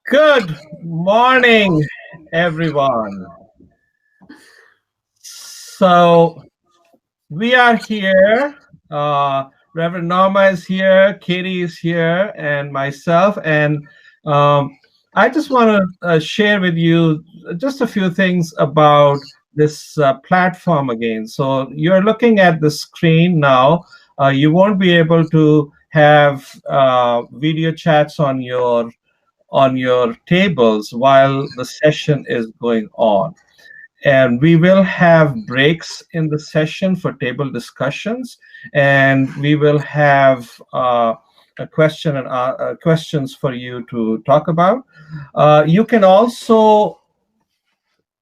Good morning, everyone. So we are here. Reverend Norma is here, Katie is here, and myself. And I just want to share with you just a few things about this platform again. So you're looking at the screen now. You won't be able to have video chats on your tables while the session is going on. And we will have breaks in the session for table discussions, and we will have a questions for you to talk about. You can also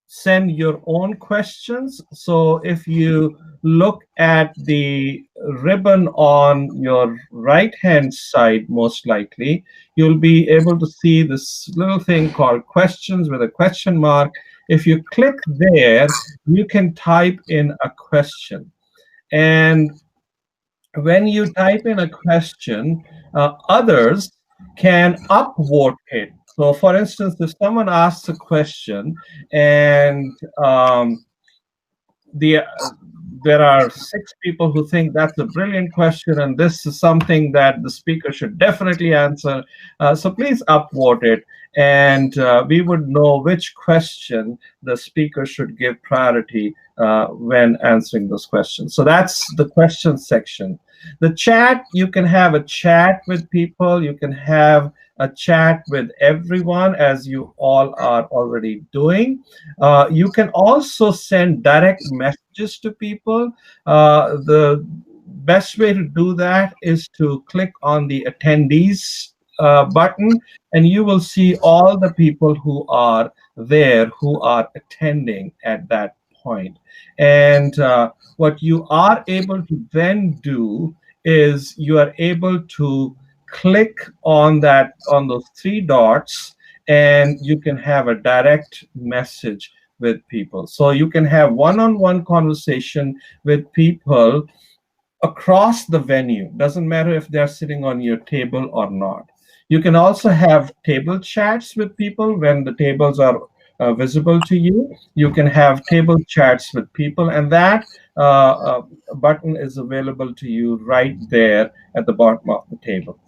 send your own questions. So if you look at the ribbon on your right hand side, most likely, you'll be able to see this little thing called questions with a question mark. If you click there, you can type in a question. And when you type in a question, others can upvote it. So, for instance, if someone asks a question and the there are 6 people who think that's a brilliant question and this is something that the speaker should definitely answer, so please upvote it, and we would know which question the speaker should give priority when answering those questions. So that's the question section. The chat, you can have a chat with people, you can have a chat with everyone, as you all are already doing. You can also send direct messages to people. The best way to do that is to click on the attendees button, and you will see all the people who are there who are attending at that point. And what you are able to then do is you are able to click on those 3 dots, and you can have a direct message with people. So you can have one-on-one conversation with people across the venue. Doesn't matter if they're sitting on your table or not. You can also have table chats with people when the tables are visible to you. You can have table chats with people, and that button is available to you right there at the bottom of the table.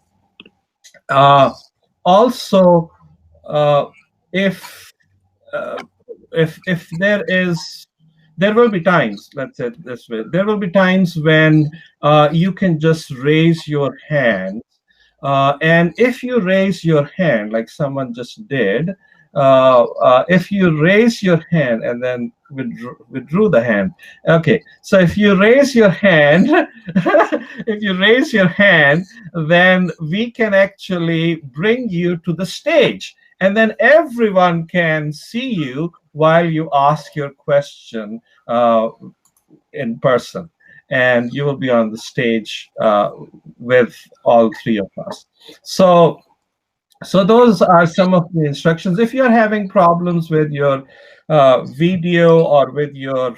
Also, uh, if if there will be times, let's say it this way, there will be times when you can just raise your hand, and if you raise your hand like someone just did, if you raise your hand and then withdrew the hand. Okay, so if you raise your hand, if you raise your hand, then we can actually bring you to the stage, and then everyone can see you while you ask your question in person, and you will be on the stage with all 3 of us. So those are some of the instructions. If you're having problems with your video or with your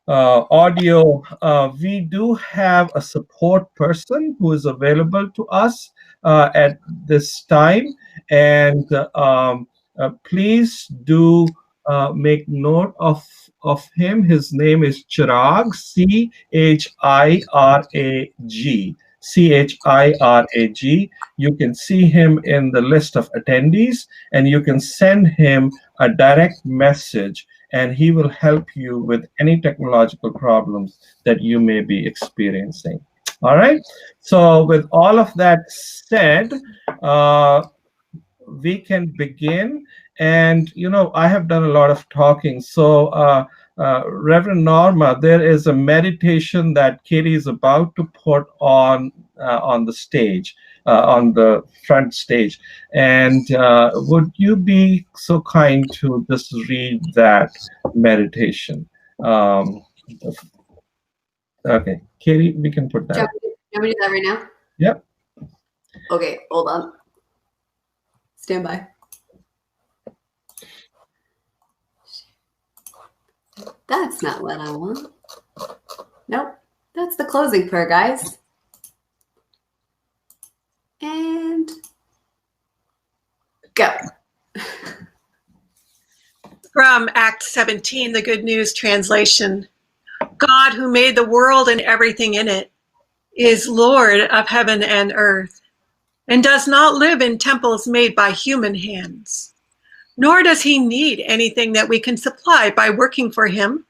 audio, we do have a support person who is available to us at this time. And please do make note of him. His name is Chirag, Chirag. You can see him in the list of attendees, and you can send him a direct message, and he will help you with any technological problems that you may be experiencing. All right. So with all of that said, we can begin. And I have done a lot of talking. So Reverend Norma, there is a meditation that Katie is about to put on the stage, on the front stage. And would you be so kind to just read that meditation? Okay, Katie, we can put that. Do you want me to do that right now? Yep. Okay, hold on. Stand by. That's not what I want. Nope, That's the closing prayer, guys. And go. From Act 17, the Good News translation. God, who made the world and everything in it, is Lord of heaven and earth, and does not live in temples made by human hands. Nor does he need anything that we can supply by working for him,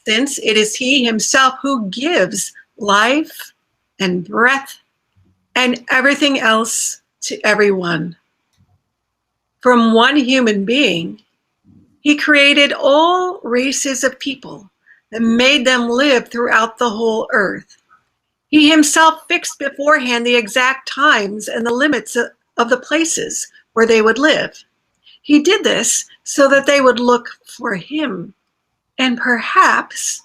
since it is he himself who gives life and breath and everything else to everyone. From one human being, he created all races of people and made them live throughout the whole earth. He himself fixed beforehand the exact times and the limits of the places where they would live. He did this so that they would look for him and perhaps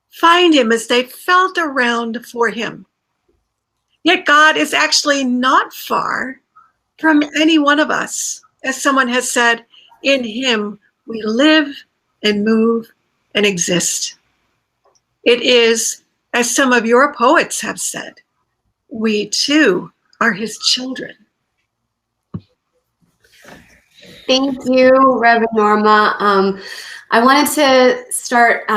find him as they felt around for him. Yet God is actually not far from any one of us. As someone has said, in him we live and move and exist. It is, as some of your poets have said, we too are his children. Thank you, Reverend Norma. I wanted to start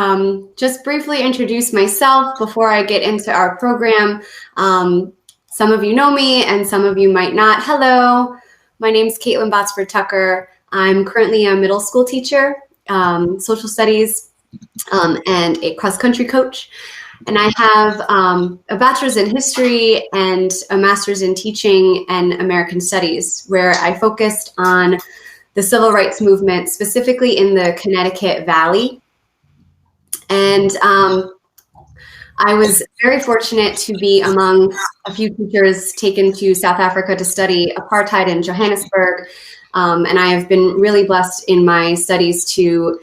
just briefly introduce myself before I get into our program. Some of you know me and some of you might not. Hello, my name is Caitlin Botsford Tucker. I'm currently a middle school teacher, social studies, and a cross-country coach. And I have a bachelor's in history and a master's in teaching and American studies, where I focused on the civil rights movement, specifically in the Connecticut Valley. And I was very fortunate to be among a few teachers taken to South Africa to study apartheid in Johannesburg. And I have been really blessed in my studies to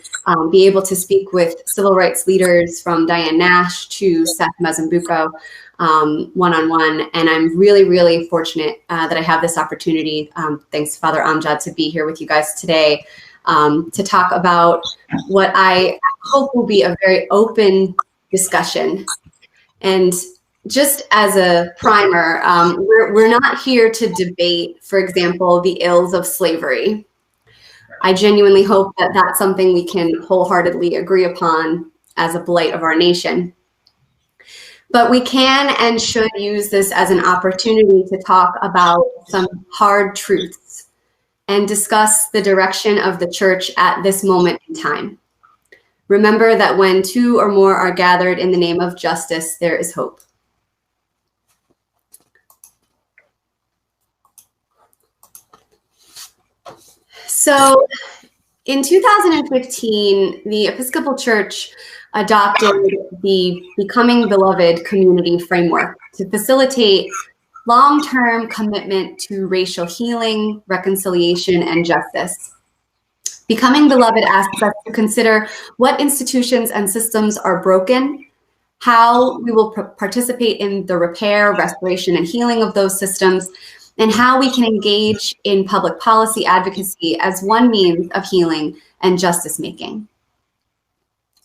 be able to speak with civil rights leaders from Diane Nash to Seth Mazumbuko one-on-one. And I'm really, really fortunate that I have this opportunity, thanks to Father Amjad, to be here with you guys today to talk about what I hope will be a very open discussion. And just as a primer, we're not here to debate, for example, the ills of slavery. I genuinely hope that that's something we can wholeheartedly agree upon as a blight of our nation. But we can and should use this as an opportunity to talk about some hard truths and discuss the direction of the church at this moment in time. Remember that when two or more are gathered in the name of justice, there is hope. So in 2015, the Episcopal Church adopted the Becoming Beloved community framework to facilitate long-term commitment to racial healing, reconciliation, and justice. Becoming Beloved asks us to consider what institutions and systems are broken, how we will participate in the repair, restoration, and healing of those systems, and how we can engage in public policy advocacy as one means of healing and justice making.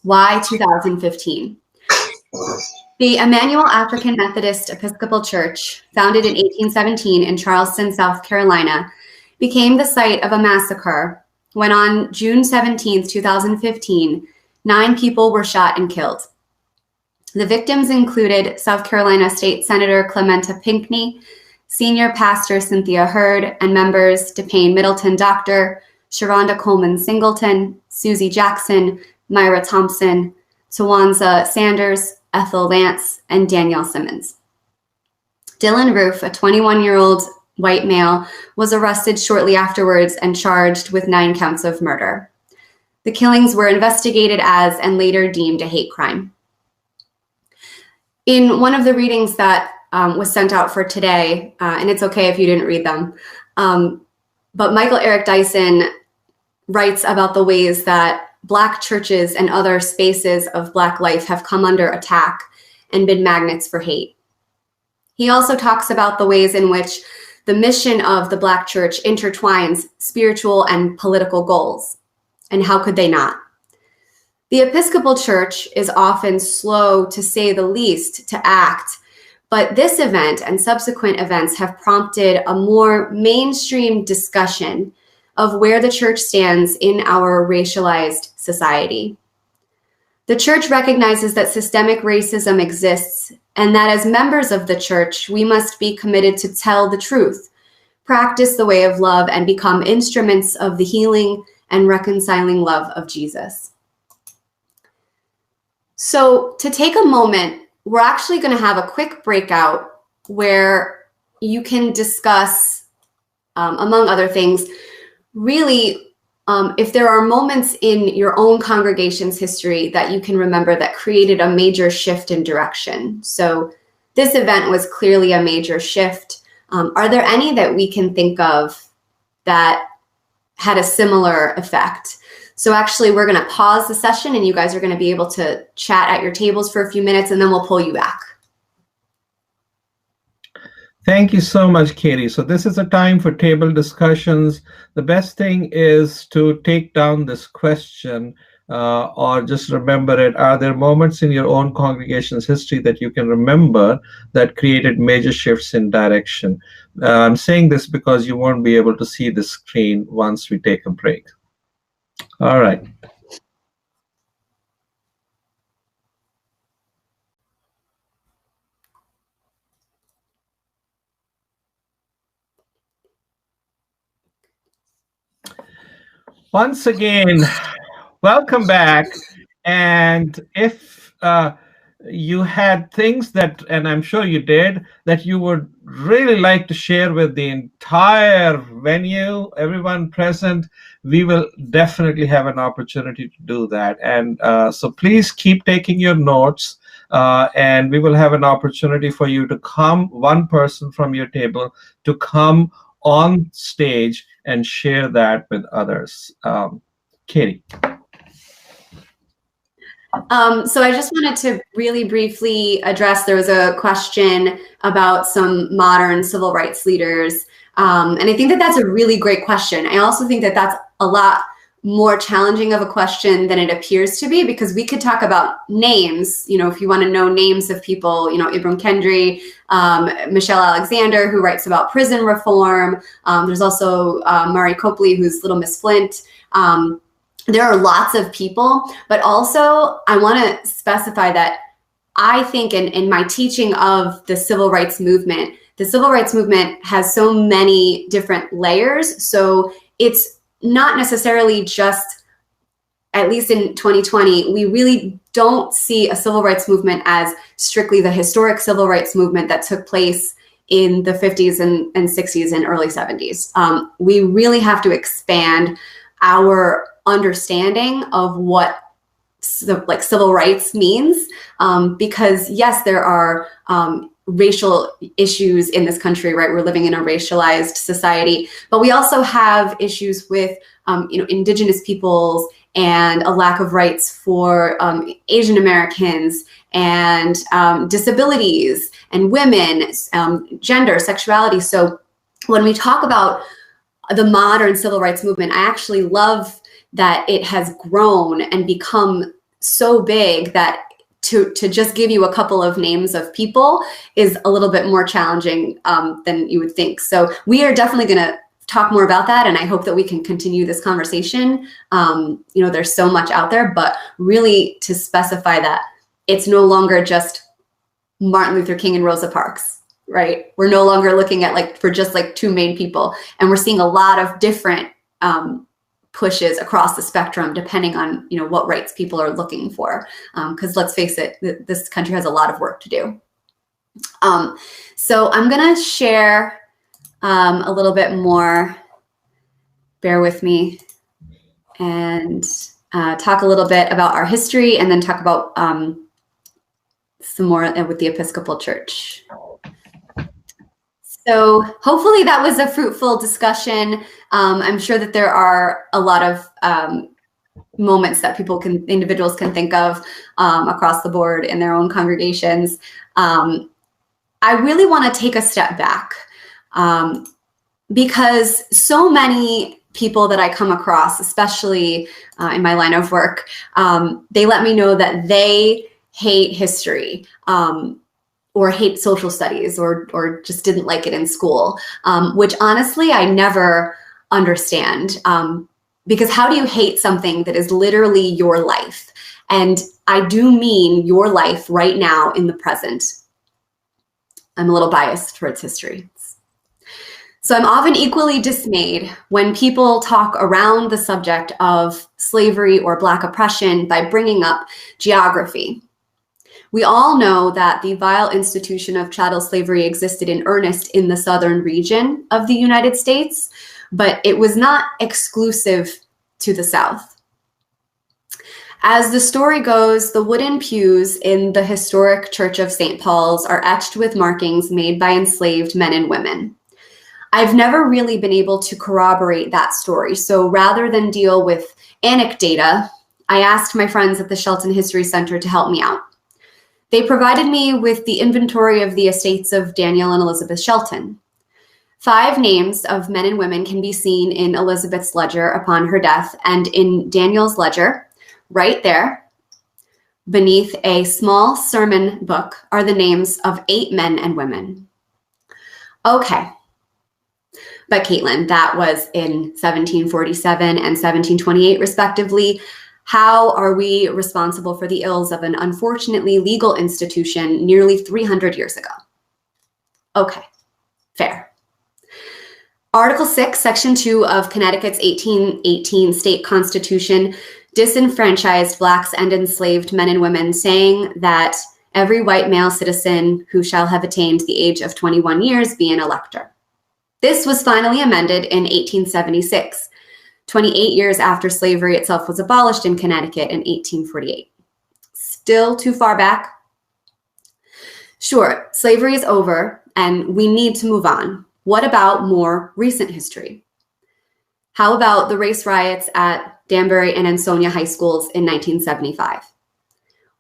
Why 2015? The Emmanuel African Methodist Episcopal Church, founded in 1817 in Charleston, South Carolina, became the site of a massacre when on June 17, 2015, 9 people were shot and killed. The victims included South Carolina State Senator Clementa Pinckney, Senior Pastor Cynthia Hurd, and members DePayne Middleton Doctor, Sharonda Coleman Singleton, Susie Jackson, Myra Thompson, Tawanza Sanders, Ethel Lance, and Danielle Simmons. Dylan Roof, a 21-year-old white male, was arrested shortly afterwards and charged with 9 counts of murder. The killings were investigated as and later deemed a hate crime. In one of the readings that was sent out for today, and it's okay if you didn't read them, but Michael Eric Dyson writes about the ways that Black churches and other spaces of Black life have come under attack and been magnets for hate. He also talks about the ways in which the mission of the Black church intertwines spiritual and political goals, and how could they not? The Episcopal Church is often slow, to say the least, to act, but this event and subsequent events have prompted a more mainstream discussion of where the church stands in our racialized society. The church recognizes that systemic racism exists and that as members of the church, we must be committed to tell the truth, practice the way of love, and become instruments of the healing and reconciling love of Jesus. So to take a moment, we're actually going to have a quick breakout where you can discuss, among other things, really, if there are moments in your own congregation's history that you can remember that created a major shift in direction. So this event was clearly a major shift. Are there any that we can think of that had a similar effect? So actually, we're going to pause the session and you guys are going to be able to chat at your tables for a few minutes, and then we'll pull you back. Thank you so much, Katie. So this is a time for table discussions. The best thing is to take down this question or just remember it. Are there moments in your own congregation's history that you can remember that created major shifts in direction? I'm saying this because you won't be able to see the screen once we take a break. All right. Once again, welcome back. And if you had things that, and I'm sure you did, that you would really like to share with the entire venue, everyone present, we will definitely have an opportunity to do that. And so please keep taking your notes, and we will have an opportunity for you to come, one person from your table, to come on stage and share that with others. Katie. So I just wanted to really briefly address, there was a question about some modern civil rights leaders. And I think that that's a really great question. I also think that that's a lot more challenging of a question than it appears to be, because we could talk about names, you know, if you want to know names of people, you know, Ibram Kendi, Michelle Alexander, who writes about prison reform. There's also Mari Copley, who's Little Miss Flint. There are lots of people, but also I want to specify that I think in my teaching of the civil rights movement has so many different layers. So it's not necessarily just, at least in 2020, we really don't see a civil rights movement as strictly the historic civil rights movement that took place in the 50s and 60s and early 70s. We really have to expand our understanding of what civil rights means, because yes, there are racial issues in this country, right? We're living in a racialized society, but we also have issues with, indigenous peoples and a lack of rights for Asian Americans and disabilities and women, gender, sexuality. So when we talk about the modern civil rights movement, I actually love that it has grown and become so big that to just give you a couple of names of people is a little bit more challenging than you would think. So we are definitely going to talk more about that, and I hope that we can continue this conversation. There's so much out there, but really to specify that it's no longer just Martin Luther King and Rosa Parks, right? We're no longer looking at for just two main people, and we're seeing a lot of different pushes across the spectrum depending on what rights people are looking for, because let's face it, this country has a lot of work to do. So I'm gonna share a little bit more, bear with me, and talk a little bit about our history, and then talk about some more with the Episcopal Church. So hopefully that was a fruitful discussion. I'm sure that there are a lot of moments that individuals can think of across the board in their own congregations. I really want to take a step back because so many people that I come across, especially in my line of work, they let me know that they hate history or hate social studies or just didn't like it in school, which honestly I never understand. Because how do you hate something that is literally your life? And I do mean your life right now in the present. I'm a little biased towards history. So I'm often equally dismayed when people talk around the subject of slavery or Black oppression by bringing up geography. We all know that the vile institution of chattel slavery existed in earnest in the southern region of the United States, but it was not exclusive to the South. As the story goes, the wooden pews in the historic Church of St. Paul's are etched with markings made by enslaved men and women. I've never really been able to corroborate that story, so rather than deal with anecdata, I asked my friends at the Shelton History Center to help me out. They provided me with the inventory of the estates of Daniel and Elizabeth Shelton. 5 names of men and women can be seen in Elizabeth's ledger upon her death, and in Daniel's ledger, right there, beneath a small sermon book, are the names of 8 men and women. Okay. But Caitlin, that was in 1747 and 1728, respectively. How are we responsible for the ills of an unfortunately legal institution nearly 300 years ago? Okay, fair. Article 6, Section 2 of Connecticut's 1818 state constitution disenfranchised Blacks and enslaved men and women, saying that every white male citizen who shall have attained the age of 21 years be an elector. This was finally amended in 1876, 28 years after slavery itself was abolished in Connecticut in 1848. Still too far back? Sure, slavery is over and we need to move on. What about more recent history? How about the race riots at Danbury and Ansonia high schools in 1975?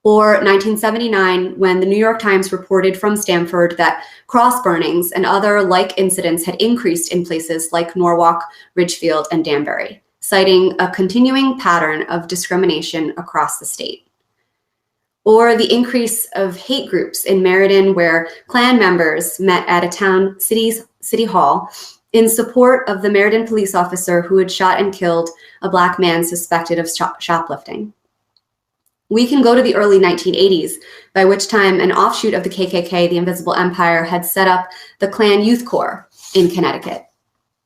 Or 1979, when the New York Times reported from Stamford that cross burnings and other like incidents had increased in places like Norwalk, Ridgefield, and Danbury, citing a continuing pattern of discrimination across the state. Or the increase of hate groups in Meriden, where Klan members met at a town city hall in support of the Meriden police officer who had shot and killed a Black man suspected of shoplifting. We can go to the early 1980s, by which time an offshoot of the KKK, the Invisible Empire, had set up the Klan Youth Corps in Connecticut,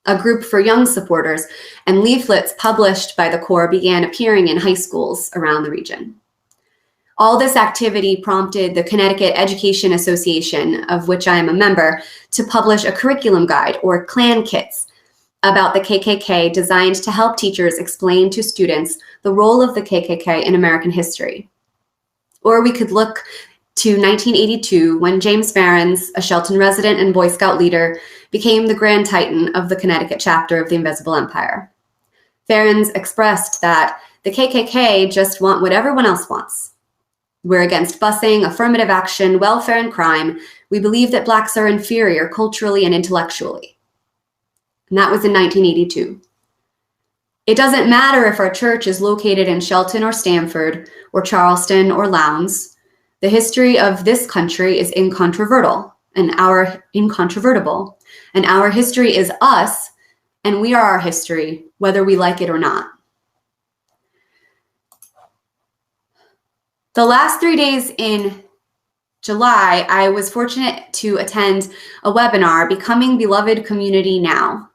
a group for young supporters, and leaflets published by the Corps began appearing in high schools around the region. All this activity prompted the Connecticut Education Association, of which I am a member, to publish a curriculum guide, or Klan kits, about the KKK designed to help teachers explain to students the role of the KKK in American history. Or we could look to 1982, when James Farrens, a Shelton resident and Boy Scout leader, became the Grand Titan of the Connecticut chapter of the Invisible Empire. Farrens expressed that the KKK just want what everyone else wants. We're against busing, affirmative action, welfare, and crime. We believe that Blacks are inferior culturally and intellectually. And that was in 1982. It doesn't matter if our church is located in Shelton or Stamford or Charleston or Lowndes. The history of this country is incontrovertible, and our history is us, and we are our history, whether we like it or not. The last 3 days in July, I was fortunate to attend a webinar, Becoming Beloved Community Now.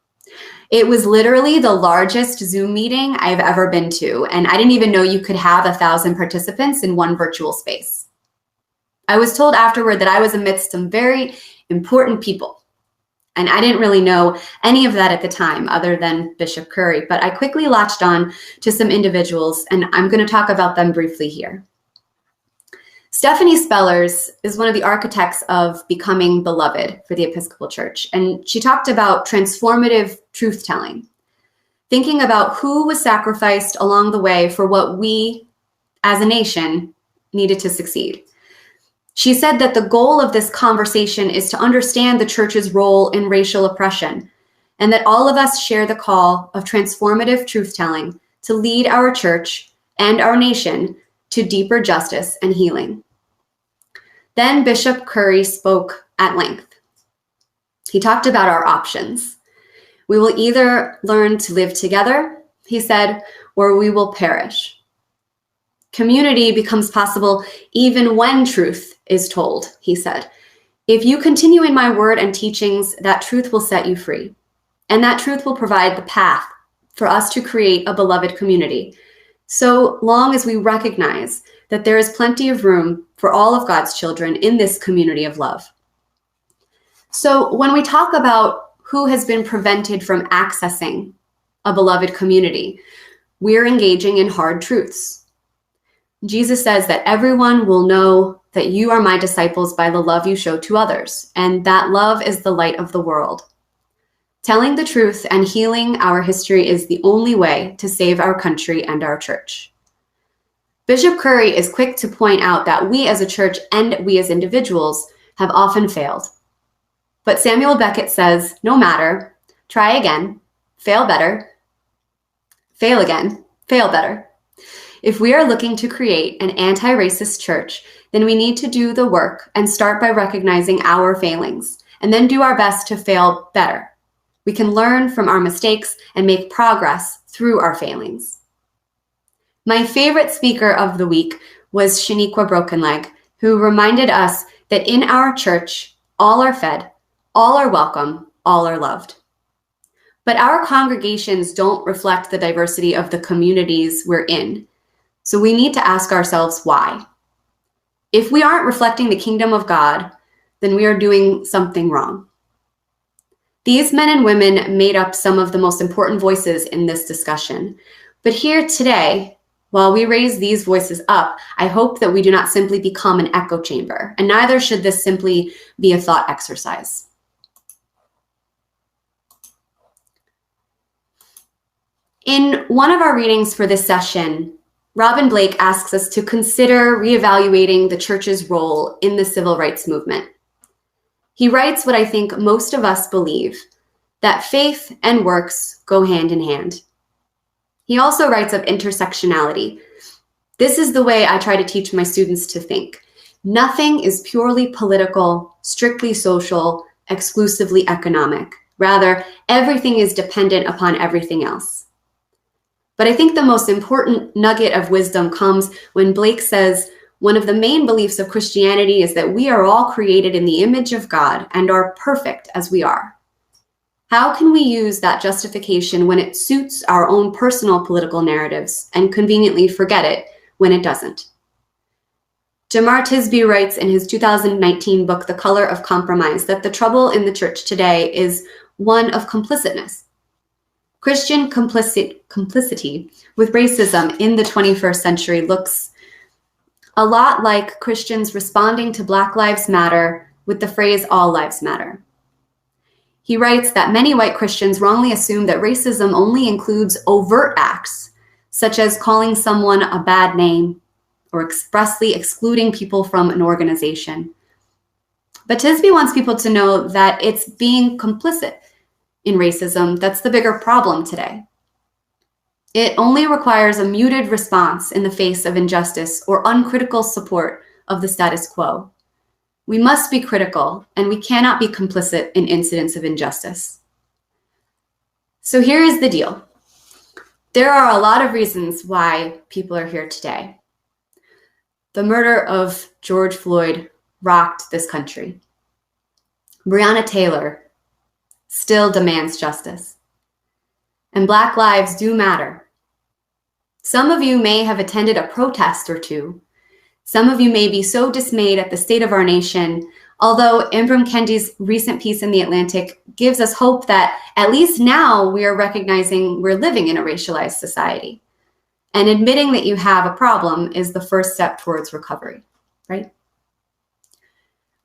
It was literally the largest Zoom meeting I've ever been to, and I didn't even know you could have 1,000 participants in one virtual space. I was told afterward that I was amidst some very important people, and I didn't really know any of that at the time other than Bishop Curry, but I quickly latched on to some individuals, and I'm going to talk about them briefly here. Stephanie Spellers is one of the architects of Becoming Beloved for the Episcopal Church, and she talked about transformative truth-telling, thinking about who was sacrificed along the way for what we, as a nation, needed to succeed. She said that the goal of this conversation is to understand the church's role in racial oppression and that all of us share the call of transformative truth-telling to lead our church and our nation to deeper justice and healing. Then Bishop Curry spoke at length. He talked about our options. We will either learn to live together, he said, or we will perish. Community becomes possible even when truth is told, he said. If you continue in my word and teachings, that truth will set you free. And that truth will provide the path for us to create a beloved community, so long as we recognize that there is plenty of room for all of God's children in this community of love. So when we talk about who has been prevented from accessing a beloved community, we're engaging in hard truths. Jesus says that everyone will know that you are my disciples by the love you show to others, and that love is the light of the world. Telling the truth and healing our history is the only way to save our country and our church. Bishop Curry is quick to point out that we as a church and we as individuals have often failed. But Samuel Beckett says, no matter, try again, fail better, fail again, fail better. If we are looking to create an anti-racist church, then we need to do the work and start by recognizing our failings, and then do our best to fail better. We can learn from our mistakes and make progress through our failings. My favorite speaker of the week was Shaniqua Brokenleg, who reminded us that in our church, all are fed, all are welcome, all are loved. But our congregations don't reflect the diversity of the communities we're in. So we need to ask ourselves why. If we aren't reflecting the kingdom of God, then we are doing something wrong. These men and women made up some of the most important voices in this discussion. But here today, while we raise these voices up, I hope that we do not simply become an echo chamber, and neither should this simply be a thought exercise. In one of our readings for this session, Robin Blake asks us to consider reevaluating the church's role in the civil rights movement. He writes what I think most of us believe, that faith and works go hand in hand. He also writes of intersectionality. This is the way I try to teach my students to think. Nothing is purely political, strictly social, exclusively economic. Rather, everything is dependent upon everything else. But I think the most important nugget of wisdom comes when Blake says, one of the main beliefs of Christianity is that we are all created in the image of God and are perfect as we are. How can we use that justification when it suits our own personal political narratives and conveniently forget it when it doesn't? Jamar Tisby writes in his 2019 book, The Color of Compromise, that the trouble in the church today is one of complicitness. Christian complicity with racism in the 21st century looks a lot like Christians responding to Black Lives Matter with the phrase all lives matter. He writes that many white Christians wrongly assume that racism only includes overt acts, such as calling someone a bad name or expressly excluding people from an organization. But Tisby wants people to know that it's being complicit in racism that's the bigger problem today. It only requires a muted response in the face of injustice or uncritical support of the status quo. We must be critical, and we cannot be complicit in incidents of injustice. So here is the deal. There are a lot of reasons why people are here today. The murder of George Floyd rocked this country. Breonna Taylor still demands justice. And Black lives do matter. Some of you may have attended a protest or two. Some of you may be so dismayed at the state of our nation, although Ibram Kendi's recent piece in The Atlantic gives us hope that at least now we are recognizing we're living in a racialized society. And admitting that you have a problem is the first step towards recovery, right?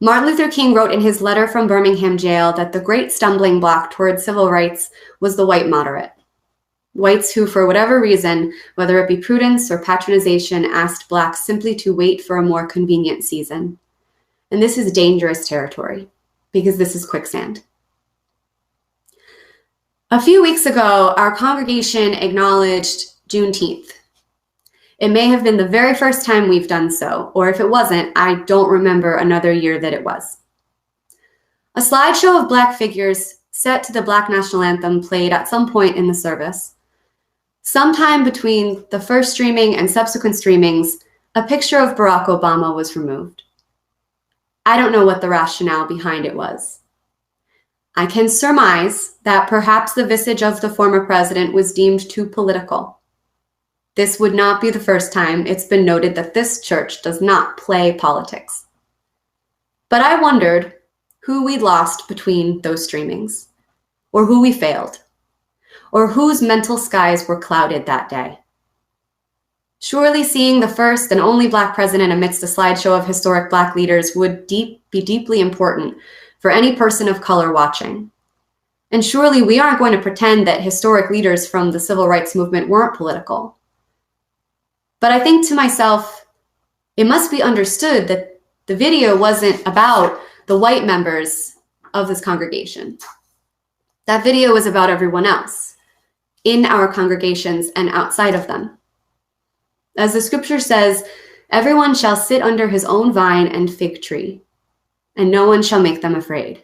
Martin Luther King wrote in his letter from Birmingham jail that the great stumbling block towards civil rights was the white moderate. Whites who, for whatever reason, whether it be prudence or patronization, asked Blacks simply to wait for a more convenient season. And this is dangerous territory, because this is quicksand. A few weeks ago, our congregation acknowledged Juneteenth. It may have been the very first time we've done so, or if it wasn't, I don't remember another year that it was. A slideshow of Black figures set to the Black National Anthem played at some point in the service. Sometime between the first streaming and subsequent streamings, a picture of Barack Obama was removed. I don't know what the rationale behind it was. I can surmise that perhaps the visage of the former president was deemed too political. This would not be the first time it's been noted that this church does not play politics. But I wondered who we lost between those streamings, or who we failed, or whose mental skies were clouded that day. Surely seeing the first and only Black president amidst a slideshow of historic Black leaders would be deeply important for any person of color watching. And surely we aren't going to pretend that historic leaders from the civil rights movement weren't political. But I think to myself, it must be understood that the video wasn't about the white members of this congregation. That video was about everyone else, in our congregations and outside of them. As the scripture says, everyone shall sit under his own vine and fig tree, and no one shall make them afraid.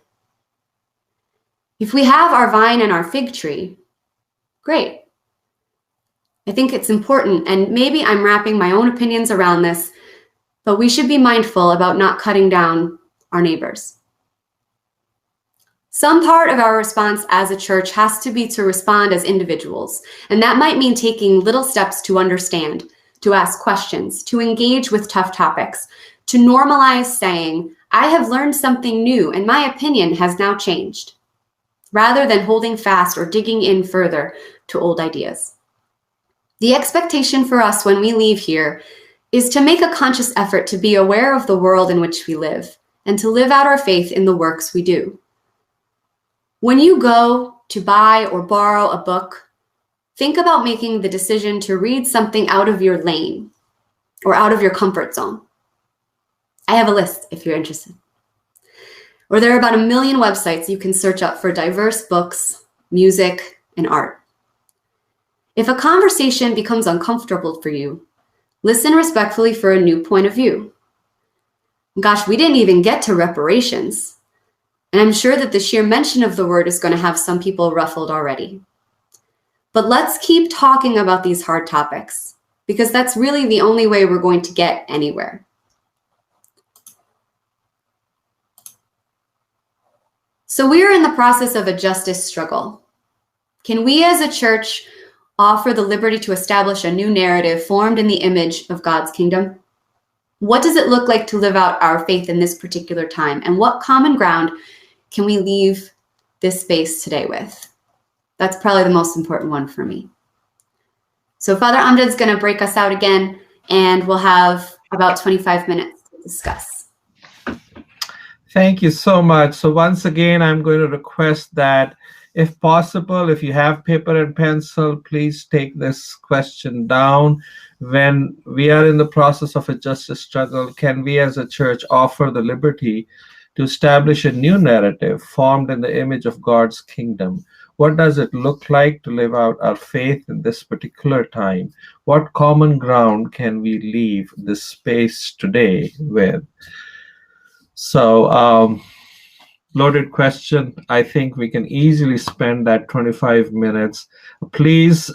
If we have our vine and our fig tree, great. I think it's important, and maybe I'm wrapping my own opinions around this, but we should be mindful about not cutting down our neighbors. Some part of our response as a church has to be to respond as individuals, and that might mean taking little steps to understand, to ask questions, to engage with tough topics, to normalize saying, I have learned something new and my opinion has now changed, rather than holding fast or digging in further to old ideas. The expectation for us when we leave here is to make a conscious effort to be aware of the world in which we live and to live out our faith in the works we do. When you go to buy or borrow a book, think about making the decision to read something out of your lane or out of your comfort zone. I have a list if you're interested. Or there are about 1 million websites you can search up for diverse books, music, and art. If a conversation becomes uncomfortable for you, listen respectfully for a new point of view. Gosh, we didn't even get to reparations. And I'm sure that the sheer mention of the word is going to have some people ruffled already. But let's keep talking about these hard topics, because that's really the only way we're going to get anywhere. So we are in the process of a justice struggle. Can we as a church offer the liberty to establish a new narrative formed in the image of God's kingdom? What does it look like to live out our faith in this particular time? And what common ground can we leave this space today with? That's probably the most important one for me. So Father Amjad's going to break us out again, and we'll have about 25 minutes to discuss. Thank you so much. So once again, I'm going to request that if possible, if you have paper and pencil, please take this question down. When we are in the process of a justice struggle, can we as a church offer the liberty to establish a new narrative formed in the image of God's kingdom? What does it look like to live out our faith in this particular time? What common ground can we leave this space today with? So, loaded question. I think we can easily spend that 25 minutes. Please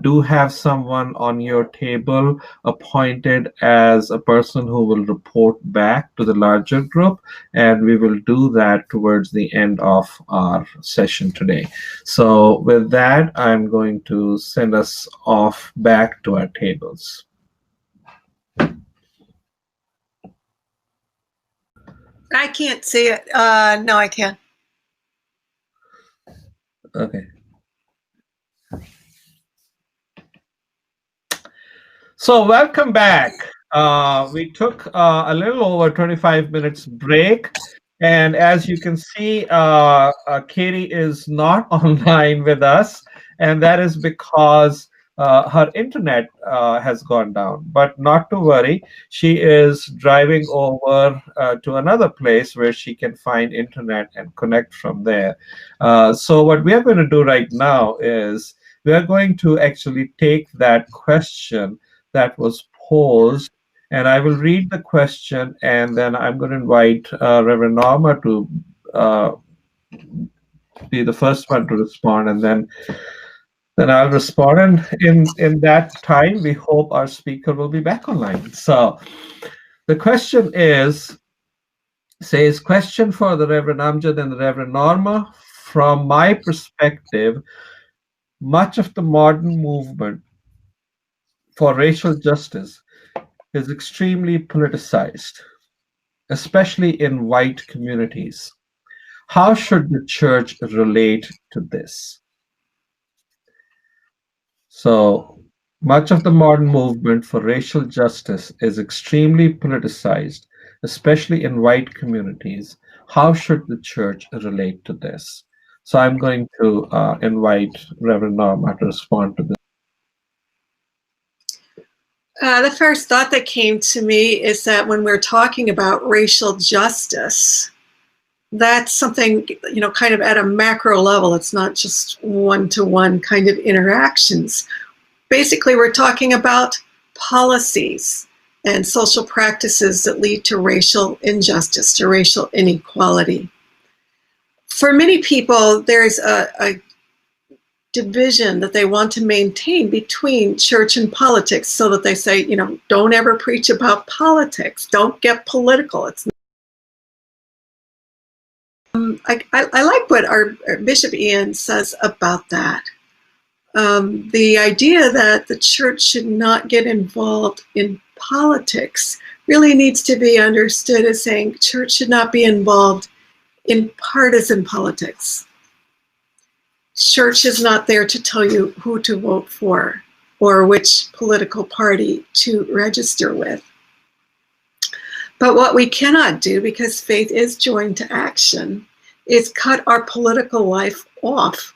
do have someone on your table appointed as a person who will report back to the larger group, and we will do that towards the end of our session today. So with that, I'm going to send us off back to our tables. I can't see it. No, I can't. Okay. So welcome back. We took a little over 25 minutes break. And as you can see, Katie is not online with us. And that is because her internet has gone down. But not to worry, she is driving over to another place where she can find internet and connect from there. So what we are going to do right now is we are going to actually take that question that was posed, and I will read the question, and then I'm going to invite Reverend Norma to be the first one to respond, and then I'll respond. And in that time, we hope our speaker will be back online. So the question says, question for the Reverend Amjad and the Reverend Norma. From my perspective, much of the modern movement for racial justice is extremely politicized, especially in white communities. How should the church relate to this? So, much of the modern movement for racial justice is extremely politicized, especially in white communities. How should the church relate to this? So, I'm going to invite Reverend Norma to respond to this. The first thought that came to me is that when we're talking about racial justice, that's something, kind of at a macro level. It's not just one-to-one kind of interactions. Basically, we're talking about policies and social practices that lead to racial injustice, to racial inequality. For many people, there's a division that they want to maintain between church and politics, so that they say, don't ever preach about politics. Don't get political. It's I like what our Bishop Ian says about that. The idea that the church should not get involved in politics really needs to be understood as saying church should not be involved in partisan politics. Church is not there to tell you who to vote for or which political party to register with. But what we cannot do, because faith is joined to action, is cut our political life off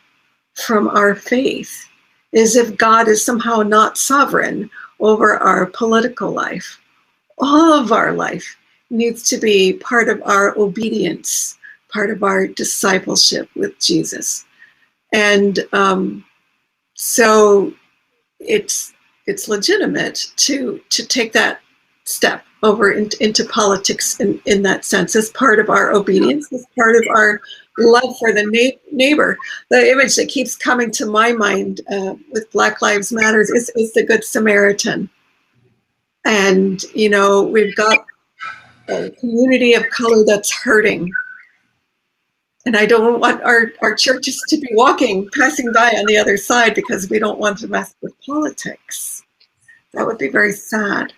from our faith, as if God is somehow not sovereign over our political life. All of our life needs to be part of our obedience, part of our discipleship with Jesus. And so it's legitimate to take that step over into politics in that sense, as part of our obedience, as part of our love for the neighbor. The image that keeps coming to my mind with Black Lives Matter is the Good Samaritan. And, we've got a community of color that's hurting. And I don't want our churches to be passing by on the other side because we don't want to mess with politics. That would be very sad.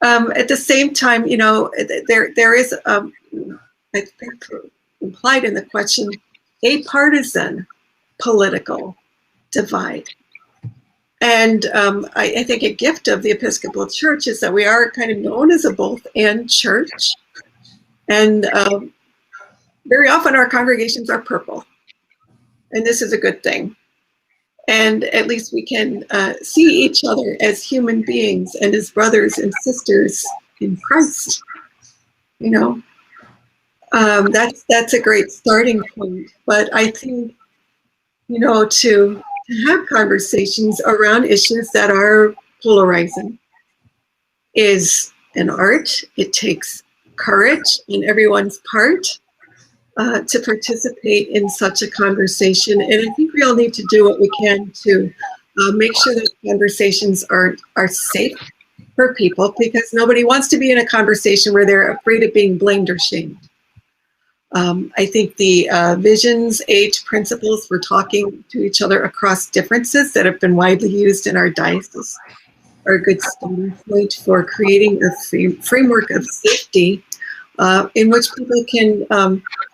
At the same time, there is, I think, implied in the question, a partisan political divide. And I think a gift of the Episcopal Church is that we are kind of known as a both-and church. And very often our congregations are purple. And this is a good thing. And at least we can see each other as human beings and as brothers and sisters in Christ. That's a great starting point. But I think, to have conversations around issues that are polarizing is an art. It takes courage on everyone's part to participate in such a conversation. And I think we all need to do what we can to make sure that conversations are safe for people, because nobody wants to be in a conversation where they're afraid of being blamed or shamed. I think the visions, 8 principles for talking to each other across differences that have been widely used in our diocese are a good starting point for creating a framework of safety in which people can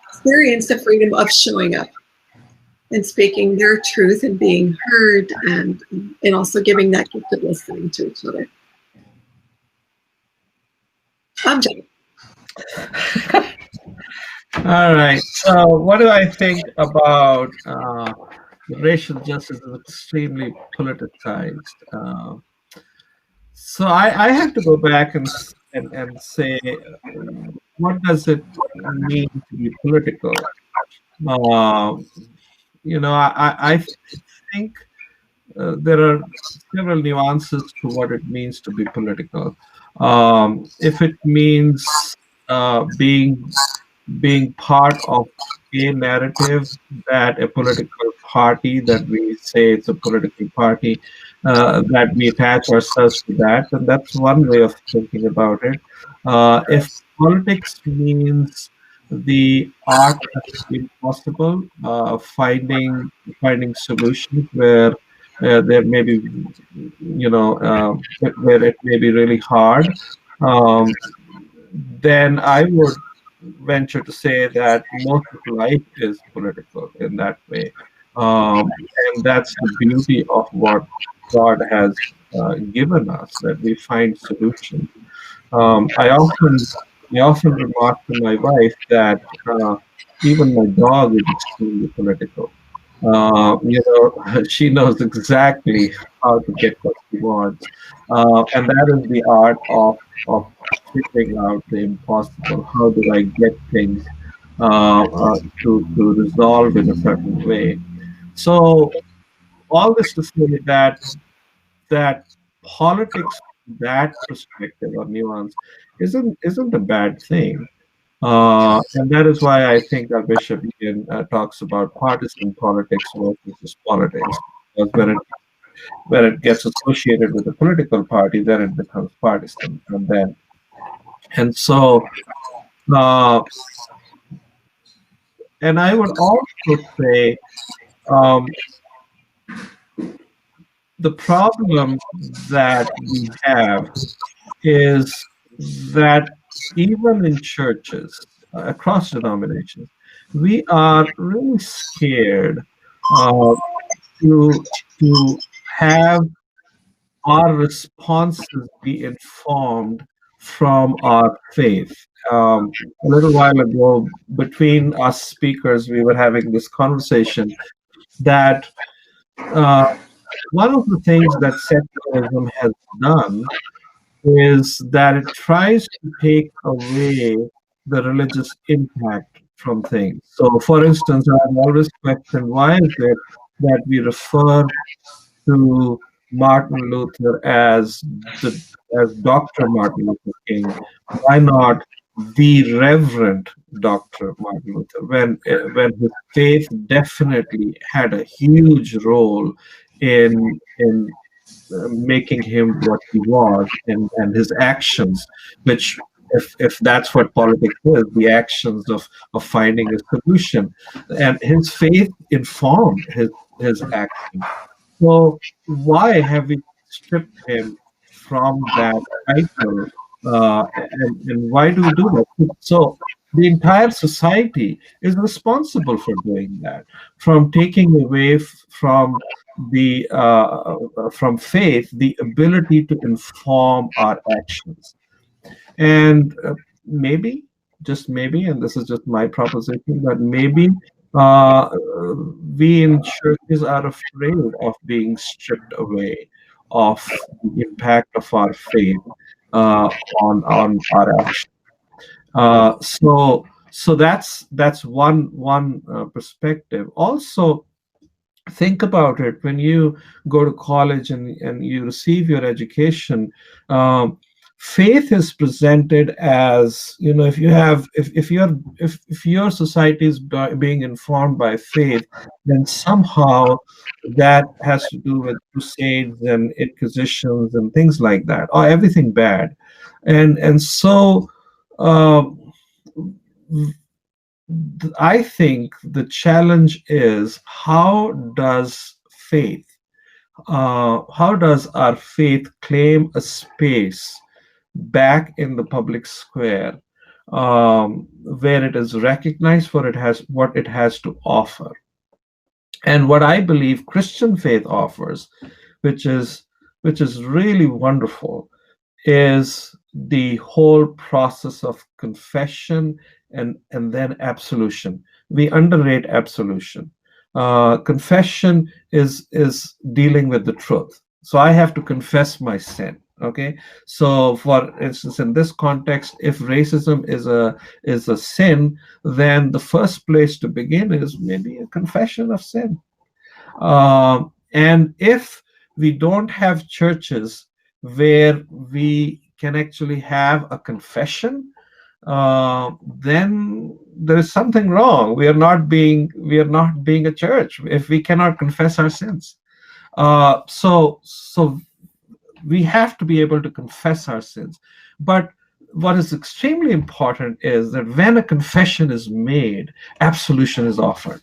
experience the freedom of showing up and speaking their truth and being heard, and also giving that gift of listening to each other. I'm Jane. All right. So what do I think about racial justice is extremely politicized. So I have to go back and say, what does it mean to be political? Uh, I think there are several nuances to what it means to be political. If it means being part of a narrative that a political party, that we say it's a political party, that we attach ourselves to that, and that's one way of thinking about it. If politics means the art of the impossible, finding solutions where there may be, where it may be really hard, um, then I would venture to say that most of life is political in that way. And that's the beauty of what God has given us, that we find solutions. I often remark to my wife that even my dog is extremely political. She knows exactly how to get what she wants, and that is the art of figuring out the impossible. How do I get things to resolve in a certain way? So all this to say that politics, that perspective or nuance, isn't a bad thing. And that is why I think our Bishop Ian talks about partisan politics versus politics. Because when it gets associated with a political party, then it becomes partisan. And so, uh, and I would also say um, the problem that we have is that even in churches across denominations, we are really scared uh, to have our responses be informed from our faith. A little while ago, between us speakers, we were having this conversation that uh, one of the things that secularism has done is that it tries to take away the religious impact from things. So, for instance, I've always questioned, why is it that we refer to Martin Luther as Dr. Martin Luther King? Why not the Reverend Dr. Martin Luther? When his faith definitely had a huge role in making him what he was, and his actions, which, if that's what politics is, the actions of finding a solution, and his faith informed his action. So why have we stripped him from that title? And why do we do that? So the entire society is responsible for doing that, from taking away from faith the ability to inform our actions. And maybe, just maybe, and this is just my proposition, that maybe uh, we in churches are afraid of being stripped away of the impact of our faith on our action. So that's one perspective. Also, think about it. When you go to college and you receive your education, um, faith is presented as, if you have if your society is being informed by faith, then somehow that has to do with crusades and inquisitions and things like that, or everything bad. And so um, I think the challenge is, how does our faith claim a space back in the public square, where it is recognized for what it has to offer, and what I believe Christian faith offers, which is really wonderful, is the whole process of confession and then absolution. We underrate absolution. Confession is dealing with the truth. So I have to confess my sin. Okay. So for instance, in this context, if racism is a sin, then the first place to begin is maybe a confession of sin. And if we don't have churches where we can actually have a confession, then there is something wrong. We are not being a church if we cannot confess our sins. So we have to be able to confess our sins. But what is extremely important is that when a confession is made, absolution is offered.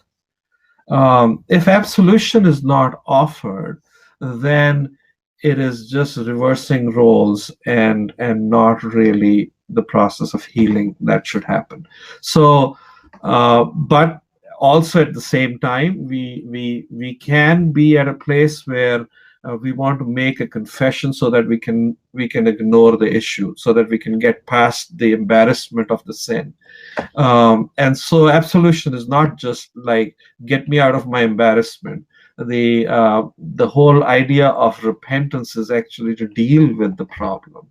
If absolution is not offered, then it is just reversing roles and not really the process of healing that should happen. So, but also at the same time, we can be at a place where we want to make a confession so that we can ignore the issue, so that we can get past the embarrassment of the sin. And so absolution is not just like get me out of my embarrassment. The whole idea of repentance is actually to deal with the problem,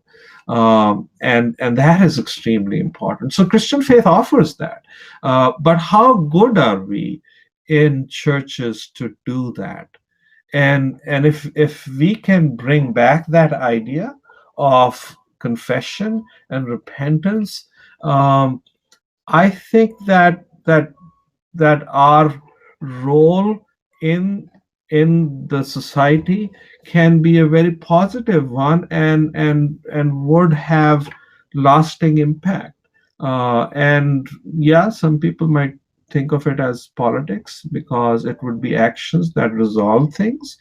and that is extremely important. So Christian faith offers that, but how good are we in churches to do that? And if we can bring back that idea of confession and repentance, I think that our role in the society can be a very positive one, and would have lasting impact. And yeah, some people might think of it as politics because it would be actions that resolve things.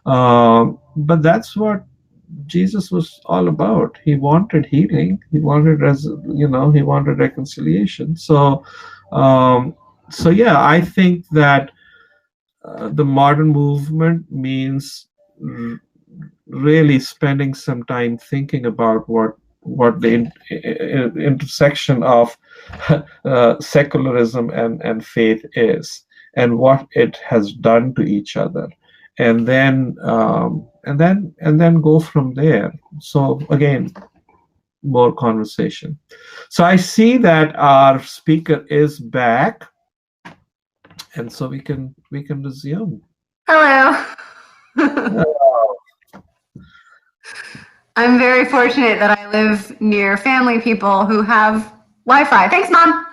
But that's what Jesus was all about. He wanted healing. He wanted, he wanted reconciliation. So yeah, I think that the modern movement means really spending some time thinking about what the intersection of secularism and faith is, and what it has done to each other, and then go from there. So again, more conversation. So I see that our speaker is back, and so we can resume. Hello. I'm very fortunate that I live near family people who have Wi-Fi. Thanks, Mom.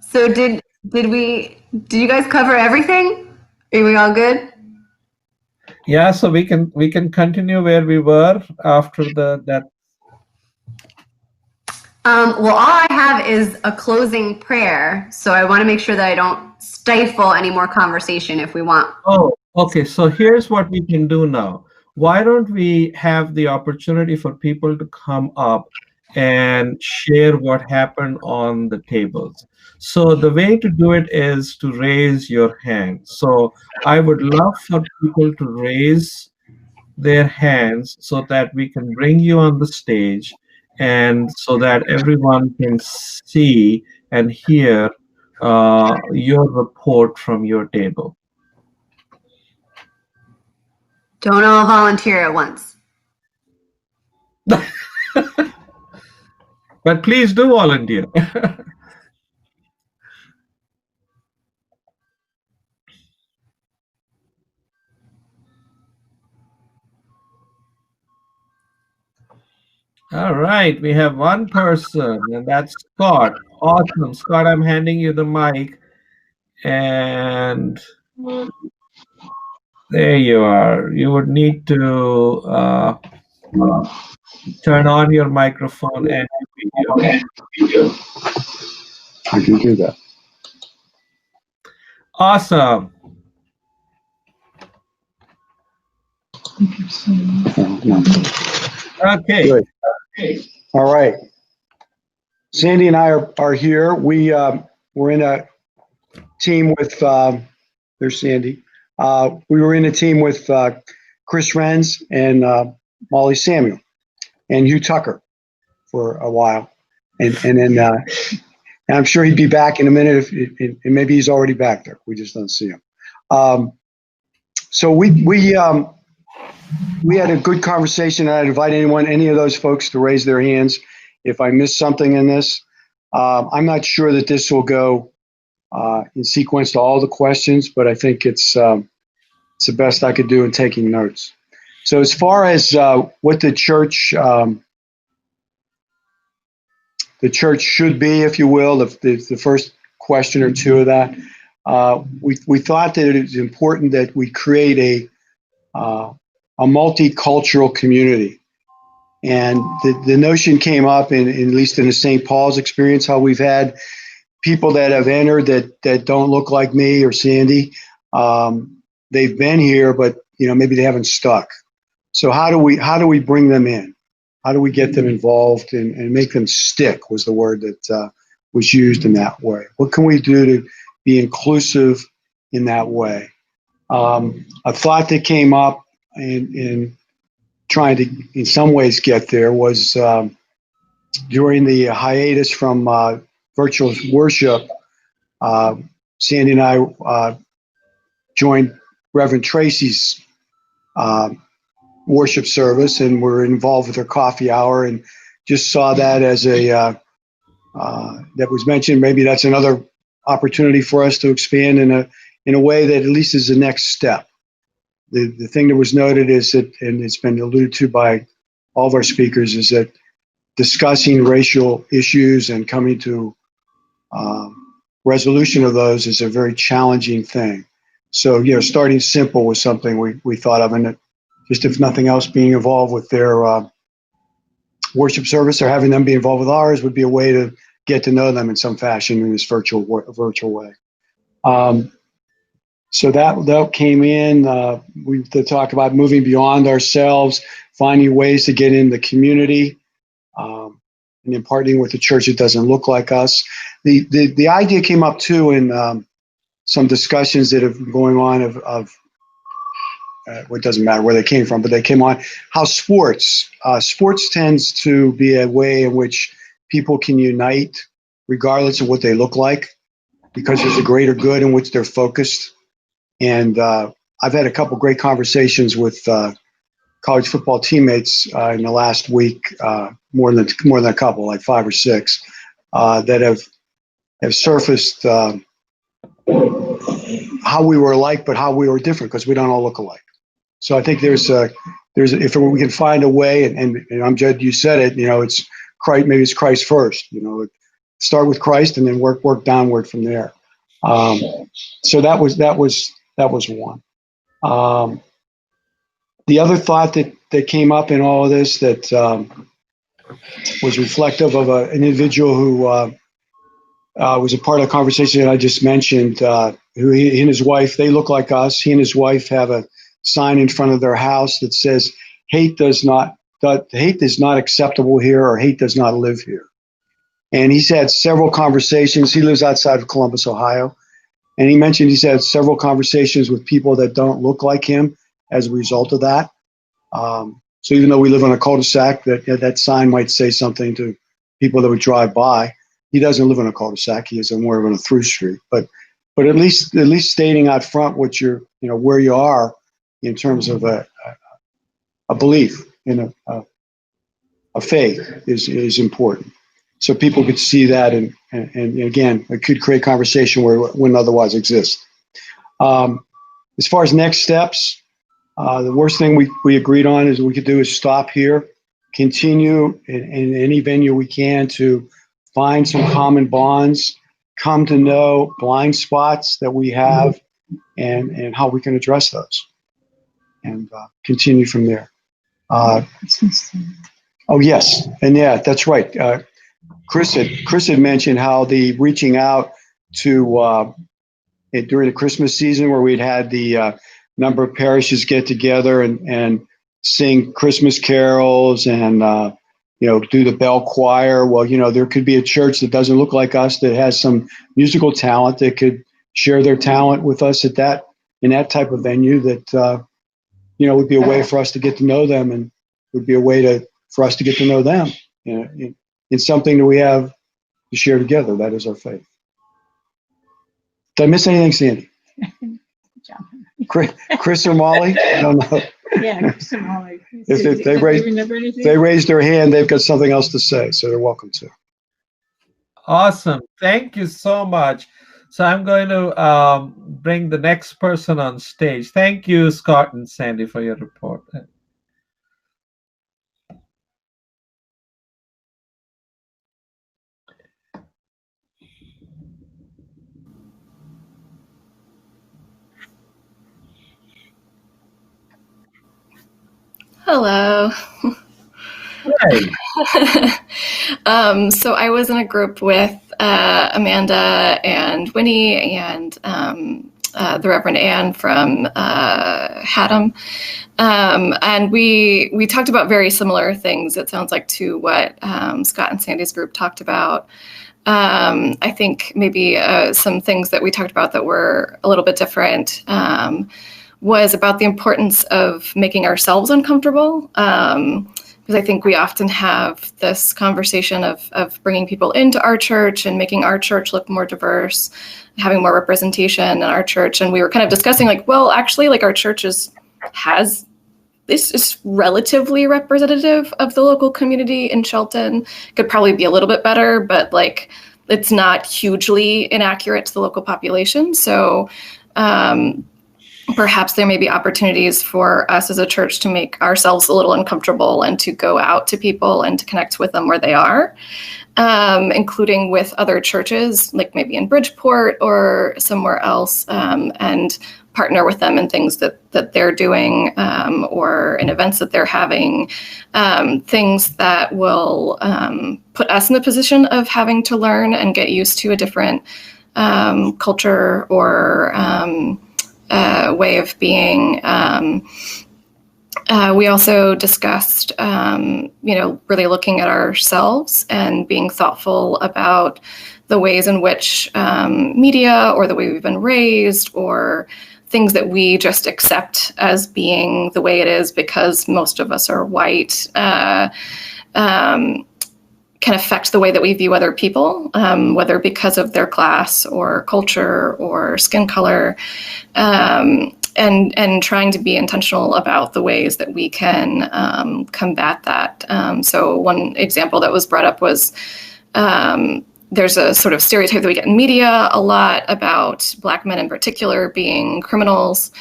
So did you guys cover everything? Are we all good? Yeah, so we can continue where we were after that. Well, all I have is a closing prayer, so I want to make sure that I don't stifle any more conversation if we want. Oh, okay. So here's what we can do now. Why don't we have the opportunity for people to come up and share what happened on the tables? So the way to do it is to raise your hand. So I would love for people to raise their hands so that we can bring you on the stage, and so that everyone can see and hear your report from your table. Don't all volunteer at once. But please do volunteer. All right, we have one person, and that's Scott. Awesome. Scott, I'm handing you the mic. And there you are. You would need to turn on your microphone and video. I can do that. Awesome. Okay. Good. All right. Sandy and I are here. We're in a team with, there's Sandy. We were in a team with Chris Renz and Molly Samuel and Hugh Tucker for a while. And then and I'm sure he'd be back in a minute, and maybe he's already back there. We just don't see him. So we had a good conversation. I'd invite any of those folks to raise their hands if I missed something in this. I'm not sure that this will go in sequence to all the questions, but I think it's the best I could do in taking notes. So as far as what the church should be, if you will, the first question or two of that, we thought that it was important that we create a multicultural community. And the notion came up, at least in the St. Paul's experience, how we've had people that have entered that don't look like me or Sandy. They've been here, but maybe they haven't stuck. So how do we bring them in? How do we get them involved and make them stick, was the word that was used in that way. What can we do to be inclusive in that way? A thought that came up in trying to, in some ways, get there was during the hiatus from virtual worship, Sandy and I joined Reverend Tracy's worship service, and we're involved with her coffee hour, and just saw that as that was mentioned. Maybe that's another opportunity for us to expand in a way that at least is the next step. The thing that was noted is that, and it's been alluded to by all of our speakers, is that discussing racial issues and coming to resolution of those is a very challenging thing. So, starting simple was something we thought of, and just if nothing else, being involved with their worship service or having them be involved with ours would be a way to get to know them in some fashion in this virtual way. So that came in. We talk about moving beyond ourselves, finding ways to get in the community, and then partnering with the church that doesn't look like us. The idea came up too in some discussions that have been going on of it doesn't matter where they came from, but they came on how sports tends to be a way in which people can unite regardless of what they look like, because there's a greater good in which they're focused. And I've had a couple great conversations with college football teammates in the last week, more than a couple, like 5 or 6, that have surfaced how we were alike, but how we were different, because we don't all look alike. So I think there's if we can find a way, and I'm Jed, you said it, it's Christ, maybe it's Christ first, start with Christ and then work downward from there. So that was one. The other thought that came up in all of this that was reflective of an individual who was a part of the conversation that I just mentioned, who he and his wife, they look like us. He and his wife have a sign in front of their house that says, hate is not acceptable here, or hate does not live here. And he's had several conversations. He lives outside of Columbus, Ohio. And he mentioned he's had several conversations with people that don't look like him as a result of that. So even though we live on a cul-de-sac, that sign might say something to people that would drive by. He doesn't live on a cul-de-sac. He is more of a through street. But at least stating out front what you're, where you are in terms of a belief in a faith is important. So people could see that, and again, it could create conversation where it wouldn't otherwise exist. As far as next steps, the worst thing we agreed on is we could do is stop here, continue in any venue we can to find some common bonds, come to know blind spots that we have, and how we can address those, and continue from there. Oh yes, and yeah, that's right. Chris had mentioned how the reaching out to during the Christmas season, where we'd had the number of parishes get together and sing Christmas carols and do the bell choir. Well, there could be a church that doesn't look like us that has some musical talent that could share their talent with us in that type of venue that would be a way for us to get to know them, and would be a way for us to get to know them. in something that we have to share together. That is our faith. Did I miss anything, Sandy? Chris or Molly? I don't know. Yeah, Chris and Molly. If Do you remember anything? they raised their hand, they've got something else to say, so they're welcome to. Awesome. Thank you so much. So I'm going to bring the next person on stage. Thank you, Scott and Sandy, for your report. Hello. Hey. So I was in a group with Amanda and Winnie and the Reverend Anne from Haddam. And we talked about very similar things, it sounds like, to what Scott and Sandy's group talked about. I think maybe some things that we talked about that were a little bit different was about the importance of making ourselves uncomfortable. Because I think we often have this conversation of bringing people into our church and making our church look more diverse, having more representation in our church. And we were kind of discussing like, well, actually, like our church is relatively representative of the local community in Shelton. Could probably be a little bit better, but like it's not hugely inaccurate to the local population. So perhaps there may be opportunities for us as a church to make ourselves a little uncomfortable and to go out to people and to connect with them where they are, including with other churches, like maybe in Bridgeport or somewhere else, and partner with them in things that they're doing or in events that they're having, things that will put us in the position of having to learn and get used to a different culture or way of being. We also discussed, really looking at ourselves and being thoughtful about the ways in which media or the way we've been raised or things that we just accept as being the way it is because most of us are white can affect the way that we view other people, whether because of their class or culture or skin color, and trying to be intentional about the ways that we can combat that. So one example that was brought up was there's a sort of stereotype that we get in media a lot about Black men in particular being criminals.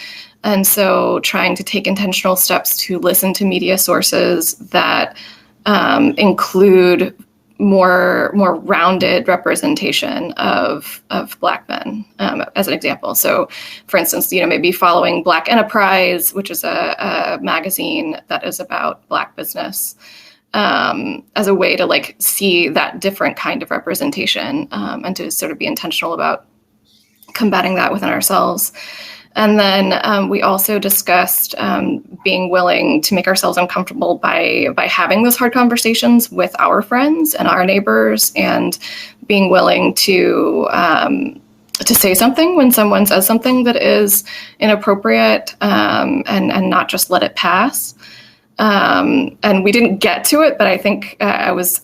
And so trying to take intentional steps to listen to media sources that include more rounded representation of Black men, as an example. So, for instance, maybe following Black Enterprise, which is a magazine that is about Black business, as a way to like see that different kind of representation, and to sort of be intentional about combating that within ourselves. And then we also discussed being willing to make ourselves uncomfortable by having those hard conversations with our friends and our neighbors, and being willing to say something when someone says something that is inappropriate, and not just let it pass. And we didn't get to it, but I think I was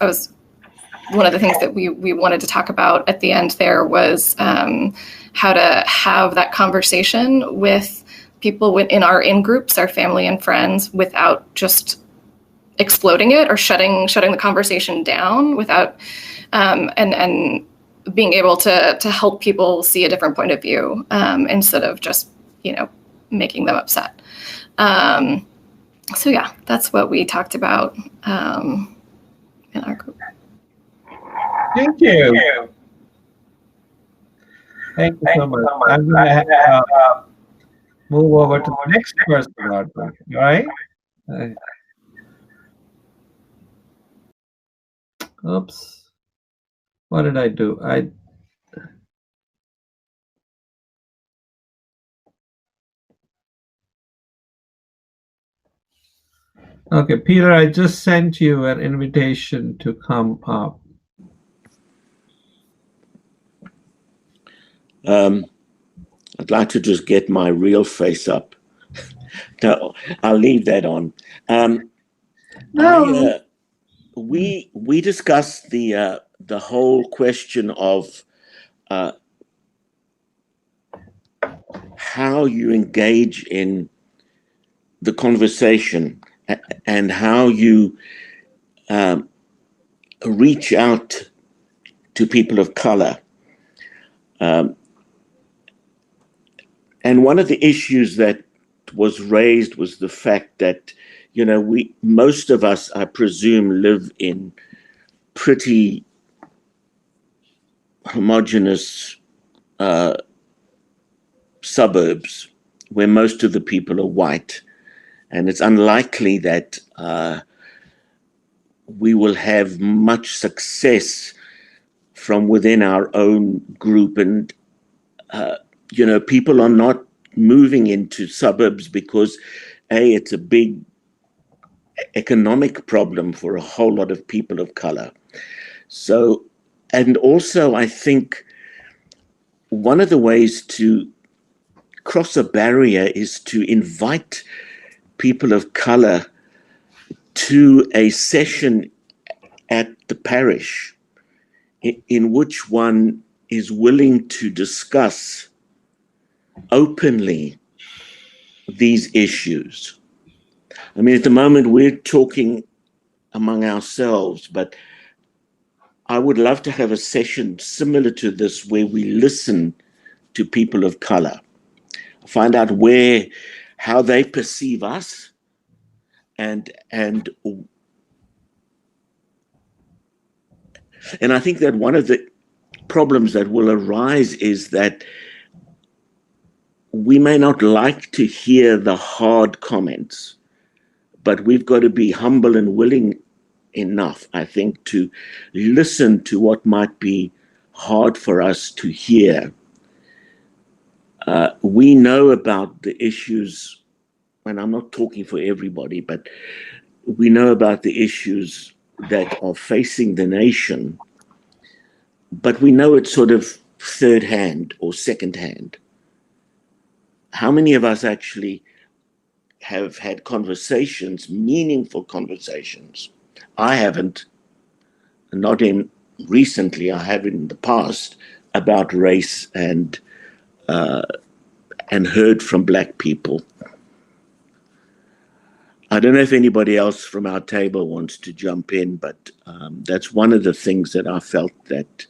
one of the things that we wanted to talk about at the end there was how to have that conversation with people in our in-groups, our family and friends, without just exploding it or shutting the conversation down, without and being able to help people see a different point of view, instead of just making them upset. So yeah, that's what we talked about in our group. Thank you. Thank you so much. I'm going to move over to the next person. All right? Oops. What did I do? Okay, Peter, I just sent you an invitation to come up. I'd like to just get my real face up. No, I'll leave that on. No. we discussed the whole question of how you engage in the conversation and how you reach out to people of color. And one of the issues that was raised was the fact that, most of us, I presume, live in pretty homogeneous suburbs where most of the people are white. And it's unlikely that we will have much success from within our own group. And, people are not moving into suburbs because, A, it's a big economic problem for a whole lot of people of color. So, and also I think one of the ways to cross a barrier is to invite people of color to a session at the parish in which one is willing to discuss openly these issues. I mean, at the moment we're talking among ourselves, but I would love to have a session similar to this where we listen to people of color, find out how they perceive us, and I think that one of the problems that will arise is that we may not like to hear the hard comments, but we've got to be humble and willing enough, I think, to listen to what might be hard for us to hear. We know about the issues, and I'm not talking for everybody, but we know about the issues that are facing the nation, but we know it's sort of third hand or second hand. How many of us actually have had conversations, meaningful conversations? I haven't, not in recently, I have in the past, about race and heard from Black people. I don't know if anybody else from our table wants to jump in, but that's one of the things that I felt that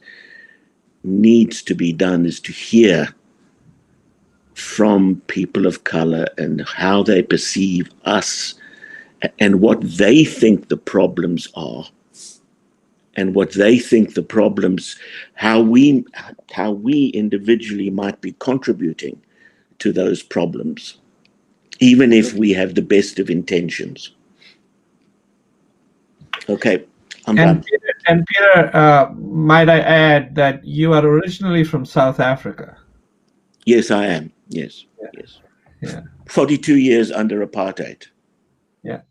needs to be done, is to hear from people of color and how they perceive us and what they think the problems are, and what they think the problems, how we individually might be contributing to those problems, even if we have the best of intentions. Okay, I'm done. Peter, might I add that you are originally from South Africa? Yes, I am. Yes, yeah. Yes. Yeah. 42 years under apartheid. Yeah.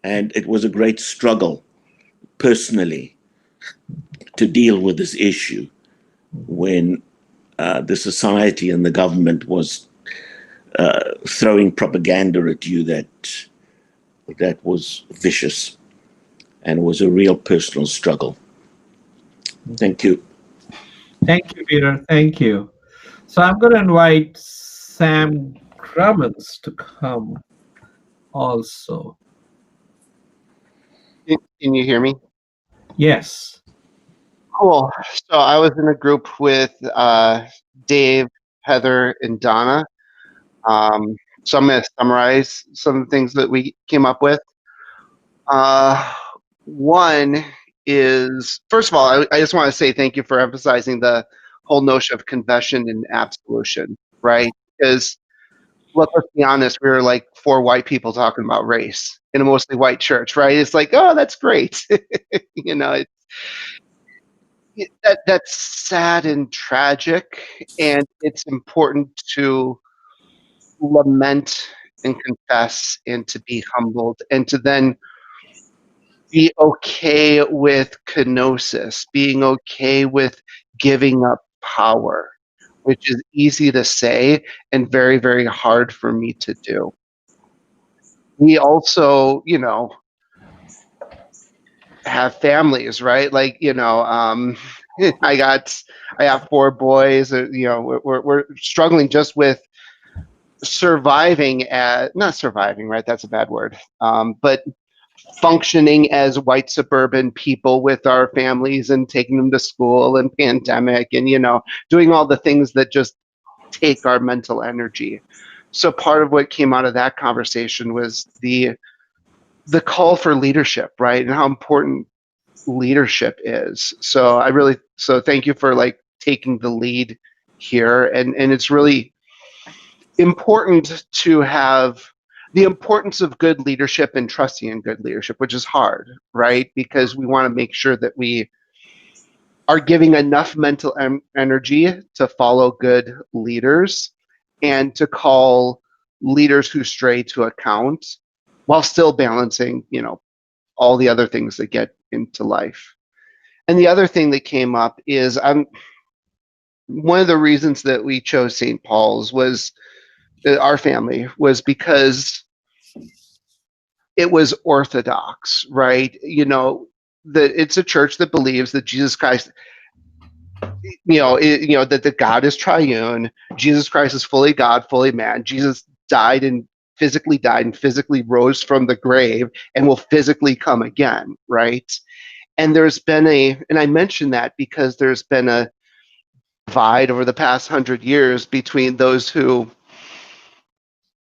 And it was a great struggle, personally, to deal with this issue when the society and the government was throwing propaganda at you that was vicious and was a real personal struggle. Thank you. Thank you, Peter. Thank you. So I'm going to invite Sam Crummins to come also. Can you hear me? Yes. Cool. So I was in a group with Dave, Heather, and Donna. So I'm going to summarize some things that we came up with. One is, first of all, I just want to say thank you for emphasizing the whole notion of confession and absolution, right? Because let's be honest, we were like four white people talking about race in a mostly white church, right? It's like, oh, that's great. That's sad and tragic, and it's important to lament and confess and to be humbled and to then be okay with kenosis, being okay with giving up power, which is easy to say and very, very hard for me to do. We also, have families, right? Like, I have 4 boys. We're struggling just with surviving not surviving, right? That's a bad word. But functioning as white suburban people with our families and taking them to school and pandemic and, doing all the things that just take our mental energy. So part of what came out of that conversation was the call for leadership, right? And how important leadership is. So thank you for like taking the lead here. And it's really important to have the importance of good leadership and trusting in good leadership, which is hard, right? Because we want to make sure that we are giving enough mental energy to follow good leaders and to call leaders who stray to account while still balancing, all the other things that get into life. And the other thing that came up is one of the reasons that we chose St. Paul's was our family was because it was orthodox, right? That it's a church that believes that Jesus Christ, that the God is triune. Jesus Christ is fully God, fully man. Jesus died and physically rose from the grave and will physically come again, right? And there's been and I mention that because there's been a divide over the past 100 years between those who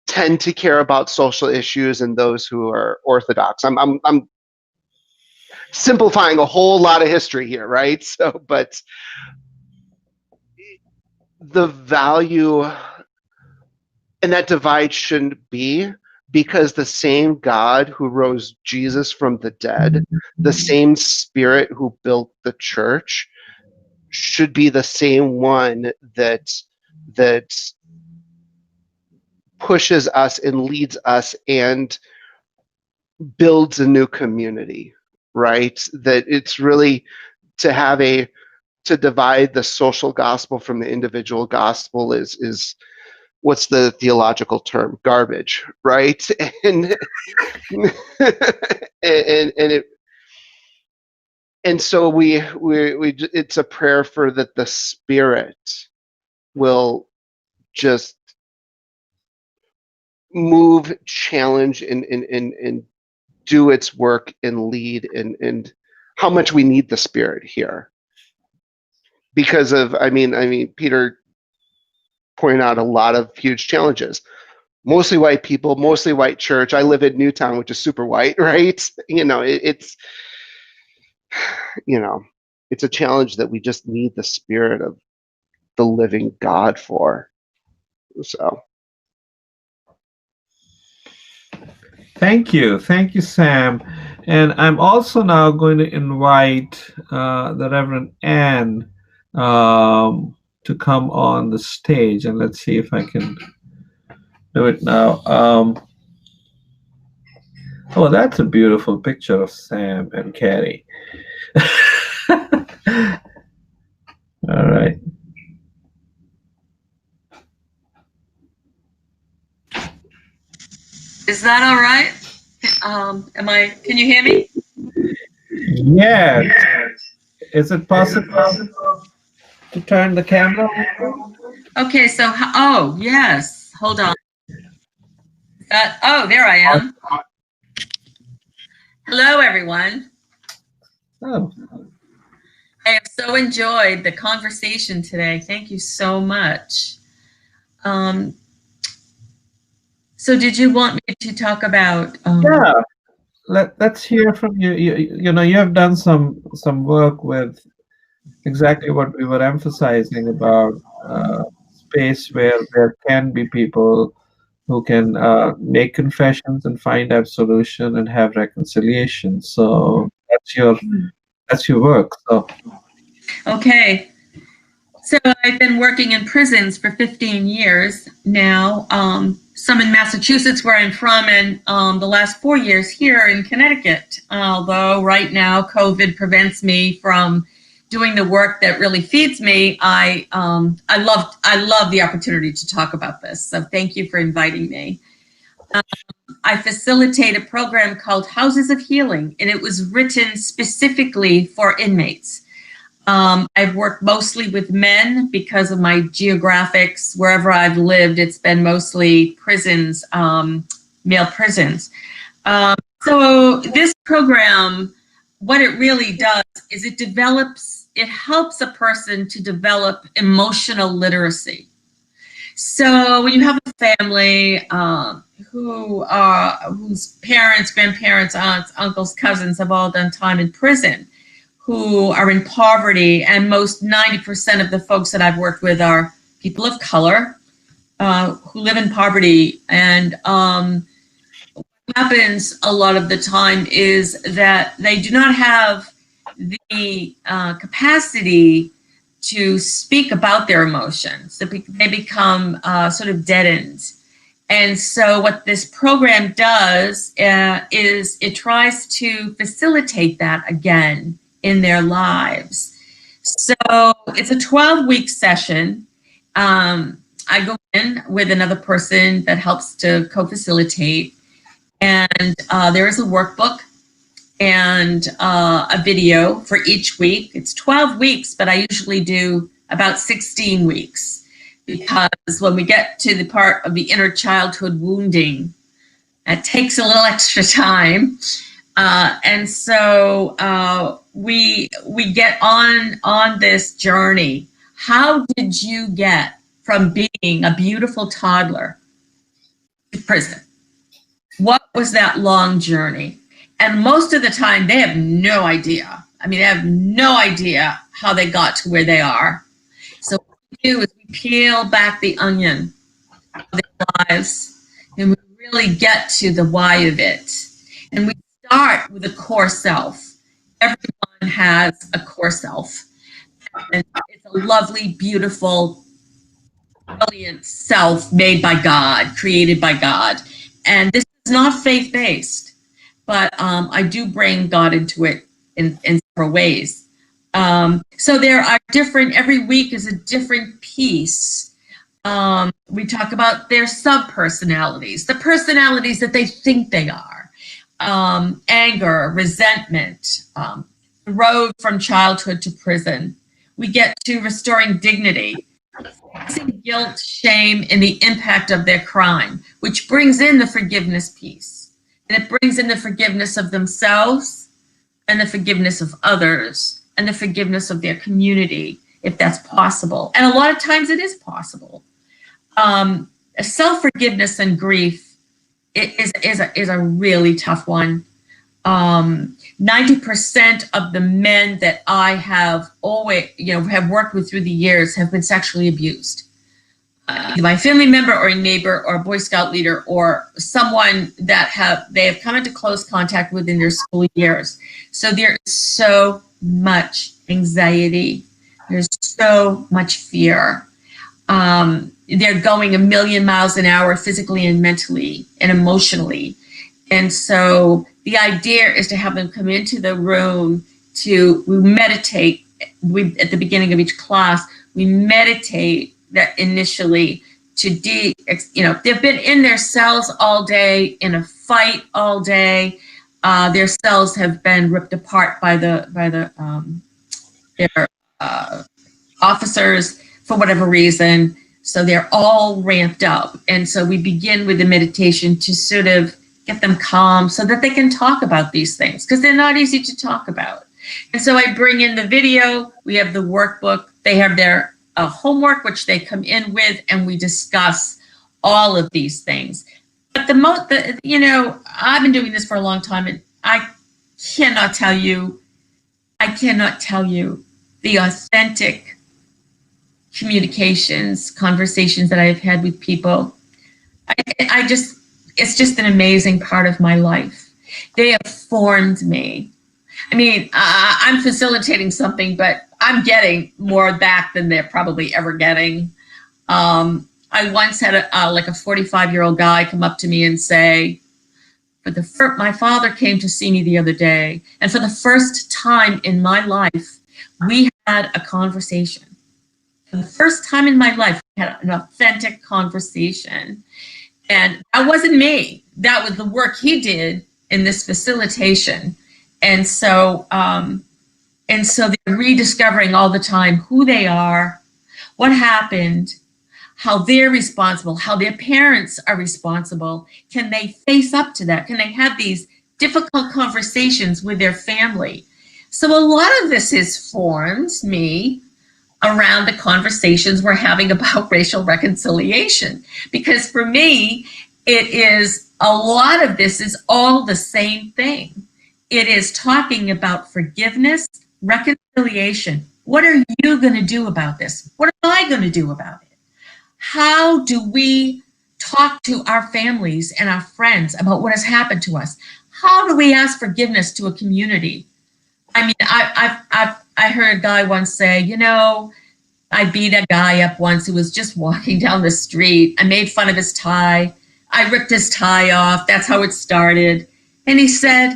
tend to care about social issues and those who are orthodox. I'm simplifying a whole lot of history here, right? So, but the value and that divide shouldn't be, because the same God who rose Jesus from the dead, the same Spirit who built the church, should be the same one that pushes us and leads us and builds a new community, right? That it's really to divide the social gospel from the individual gospel is what's the theological term? Garbage, right? And so it's a prayer for that the Spirit will just move, challenge, and do its work and lead, and how much we need the Spirit here. Because of, Peter pointed out a lot of huge challenges. Mostly white people, mostly white church. I live in Newtown, which is super white, right? It's a challenge that we just need the Spirit of the living God for. So. Thank you, Sam. And I'm also now going to invite the Reverend Anne to come on the stage, and let's see if I can do it now. Oh, that's a beautiful picture of Sam and Carrie. All right. Is that all right? Can you hear me? Yeah. Is it possible to turn the camera on? Okay, so, oh, yes. Hold on. There I am. Hello, everyone. Oh. I have so enjoyed the conversation today. Thank you so much. So did you want me to talk about? Yeah, let's hear from you. You have done some work with exactly what we were emphasizing about space where there can be people who can make confessions and find absolution and have reconciliation. So that's your work. So. Okay. So I've been working in prisons for 15 years now, some in Massachusetts where I'm from, and the last 4 years here in Connecticut. Although right now COVID prevents me from doing the work that really feeds me, I love the opportunity to talk about this. So thank you for inviting me. I facilitate a program called Houses of Healing, and it was written specifically for inmates. I've worked mostly with men because of my geographics. Wherever I've lived, it's been mostly prisons, male prisons. So this program, what it really does is it helps a person to develop emotional literacy. So when you have a family whose parents, grandparents, aunts, uncles, cousins have all done time in prison, who are in poverty, and most 90% of the folks that I've worked with are people of color who live in poverty. And what happens a lot of the time is that they do not have the capacity to speak about their emotions. They become sort of deadened. And so what this program does is it tries to facilitate that again in their lives. So it's a 12-week session. I go in with another person that helps to co-facilitate. And there is a workbook and a video for each week. It's 12 weeks, but I usually do about 16 weeks because when we get to the part of the inner childhood wounding, it takes a little extra time. And so we get on this journey. How did you get from being a beautiful toddler to prison? What was that long journey? And most of the time, they have no idea. I mean, they have no idea how they got to where they are. So what we do is we peel back the onion of their lives, and we really get to the why of it. And we start with a core self. Everyone has a core self. And it's a lovely, beautiful, brilliant self made by God, created by God. And this is not faith-based. But I do bring God into it in several ways. So there are every week is a different piece. We talk about their sub-personalities, the personalities that they think they are. Anger, resentment, the road from childhood to prison. We get to restoring dignity, facing guilt, shame, and the impact of their crime, which brings in the forgiveness piece. And it brings in the forgiveness of themselves and the forgiveness of others and the forgiveness of their community, if that's possible. And a lot of times it is possible. Self-forgiveness and grief is a really tough one. 90% of the men that I have have worked with through the years have been sexually abused. Either by a family member or a neighbor or a Boy Scout leader or someone that they have come into close contact with in their school years. So there's so much anxiety. There's so much fear. They're going 1,000,000 miles an hour physically and mentally and emotionally. And so the idea is to have them come into the room we meditate. At the beginning of each class, we meditate that initially they've been in their cells all day, in a fight all day. Their cells have been ripped apart by their officers for whatever reason. So they're all ramped up. And so we begin with the meditation to sort of get them calm so that they can talk about these things because they're not easy to talk about. And so I bring in the video. We have the workbook. They have their homework, which they come in with, and we discuss all of these things. But I've been doing this for a long time, and I cannot tell you the authentic conversations that I've had with people. It's just an amazing part of my life. They have formed me. I mean, I'm facilitating something, but I'm getting more back than they're probably ever getting. I once had a 45-year-old guy come up to me and say, my father came to see me the other day, and for the first time in my life, we had a conversation. For the first time in my life, we had an authentic conversation. And that wasn't me. That was the work he did in this facilitation. And so they're rediscovering all the time who they are, what happened, how they're responsible, how their parents are responsible. Can they face up to that? Can they have these difficult conversations with their family? So a lot of this has formed me around the conversations we're having about racial reconciliation. Because for me, it is a lot of this is all the same thing. It is talking about forgiveness, reconciliation. What are you going to do about this? What am I going to do about it? How do we talk to our families and our friends about what has happened to us? How do we ask forgiveness to a community? I mean, I heard a guy once say, you know, I beat a guy up once who was just walking down the street. I made fun of his tie. I ripped his tie off. That's how it started. And he said,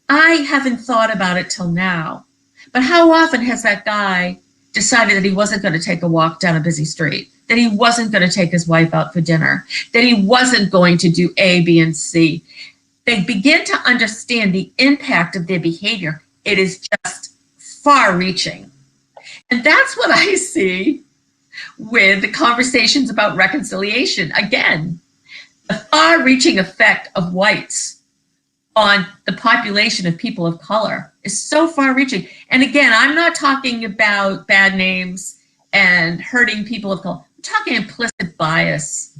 I haven't thought about it till now. But how often has that guy decided that he wasn't going to take a walk down a busy street, that he wasn't going to take his wife out for dinner, that he wasn't going to do A, B, and C? They begin to understand the impact of their behavior. It is just far-reaching. And that's what I see with the conversations about reconciliation. Again, the far-reaching effect of whites on the population of people of color is so far-reaching. And again, I'm not talking about bad names and hurting people of color. I'm talking implicit bias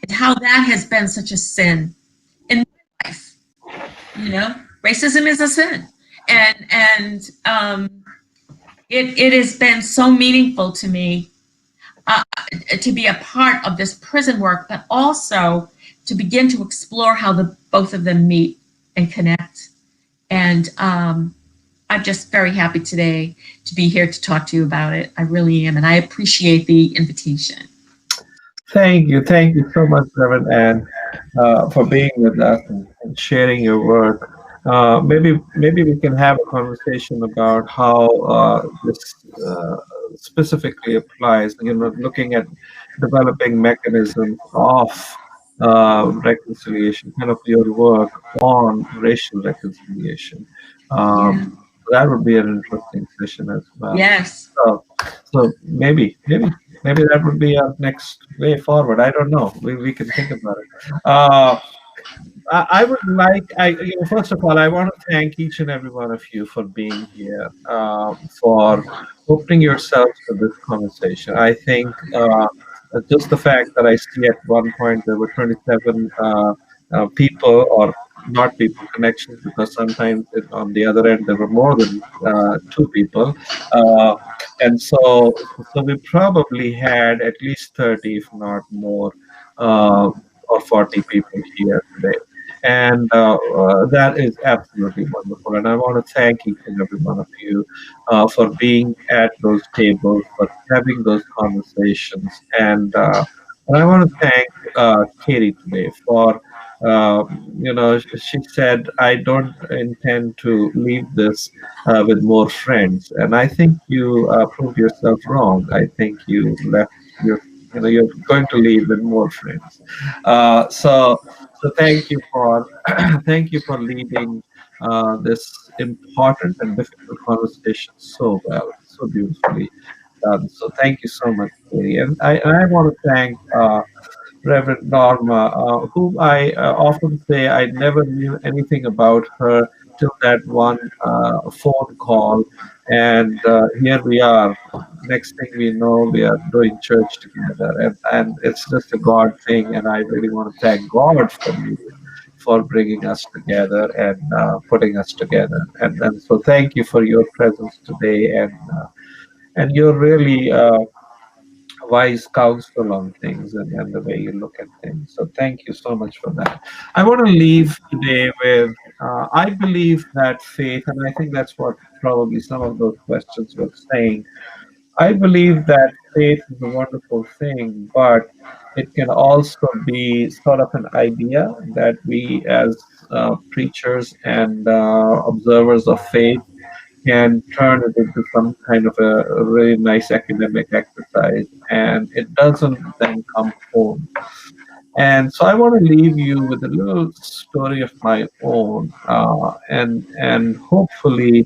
and how that has been such a sin in my life. You know, racism is a sin. And it has been so meaningful to me to be a part of this prison work, but also to begin to explore how the both of them meet and connect. And I'm just very happy today to be here to talk to you about it. I really am, and I appreciate the invitation. Thank you so much, Reverend Ann, for being with us and sharing your work. Maybe we can have a conversation about how this specifically applies. You know, looking at developing mechanisms of reconciliation, kind of your work on racial reconciliation. That would be an interesting session as well. Yes. So maybe that would be our next way forward. I don't know. We can think about it. I would like, first of all, I want to thank each and every one of you for being here, for opening yourselves to this conversation. I think just the fact that I see at one point there were 27 people, or not people, connections, because sometimes on the other end there were more than 2 people. And so we probably had at least 30, if not more, or 40 people here today. And that is absolutely wonderful. And I want to thank each and every one of you for being at those tables, for having those conversations. And I want to thank Katie today for, she said, I don't intend to leave this with more friends. And I think you proved yourself wrong. I think you left you're going to leave with more friends. So thank you for leading this important and difficult conversation so well, so beautifully done. So thank you so much, Katie. And I want to thank Reverend Norma, whom I often say I never knew anything about her till that one phone call. And here we are. Next thing we know, we are doing church together. And it's just a God thing. And I really want to thank God for you, for bringing us together and putting us together. And so thank you for your presence today and your really wise counsel on things and the way you look at things. So thank you so much for that. I want to leave today with, I believe that faith, and I think that's what probably some of those questions were saying. I believe that faith is a wonderful thing, but it can also be sort of an idea that we as preachers and observers of faith can turn it into some kind of a really nice academic exercise, and it doesn't then come home. And so I want to leave you with a little story of my own, and hopefully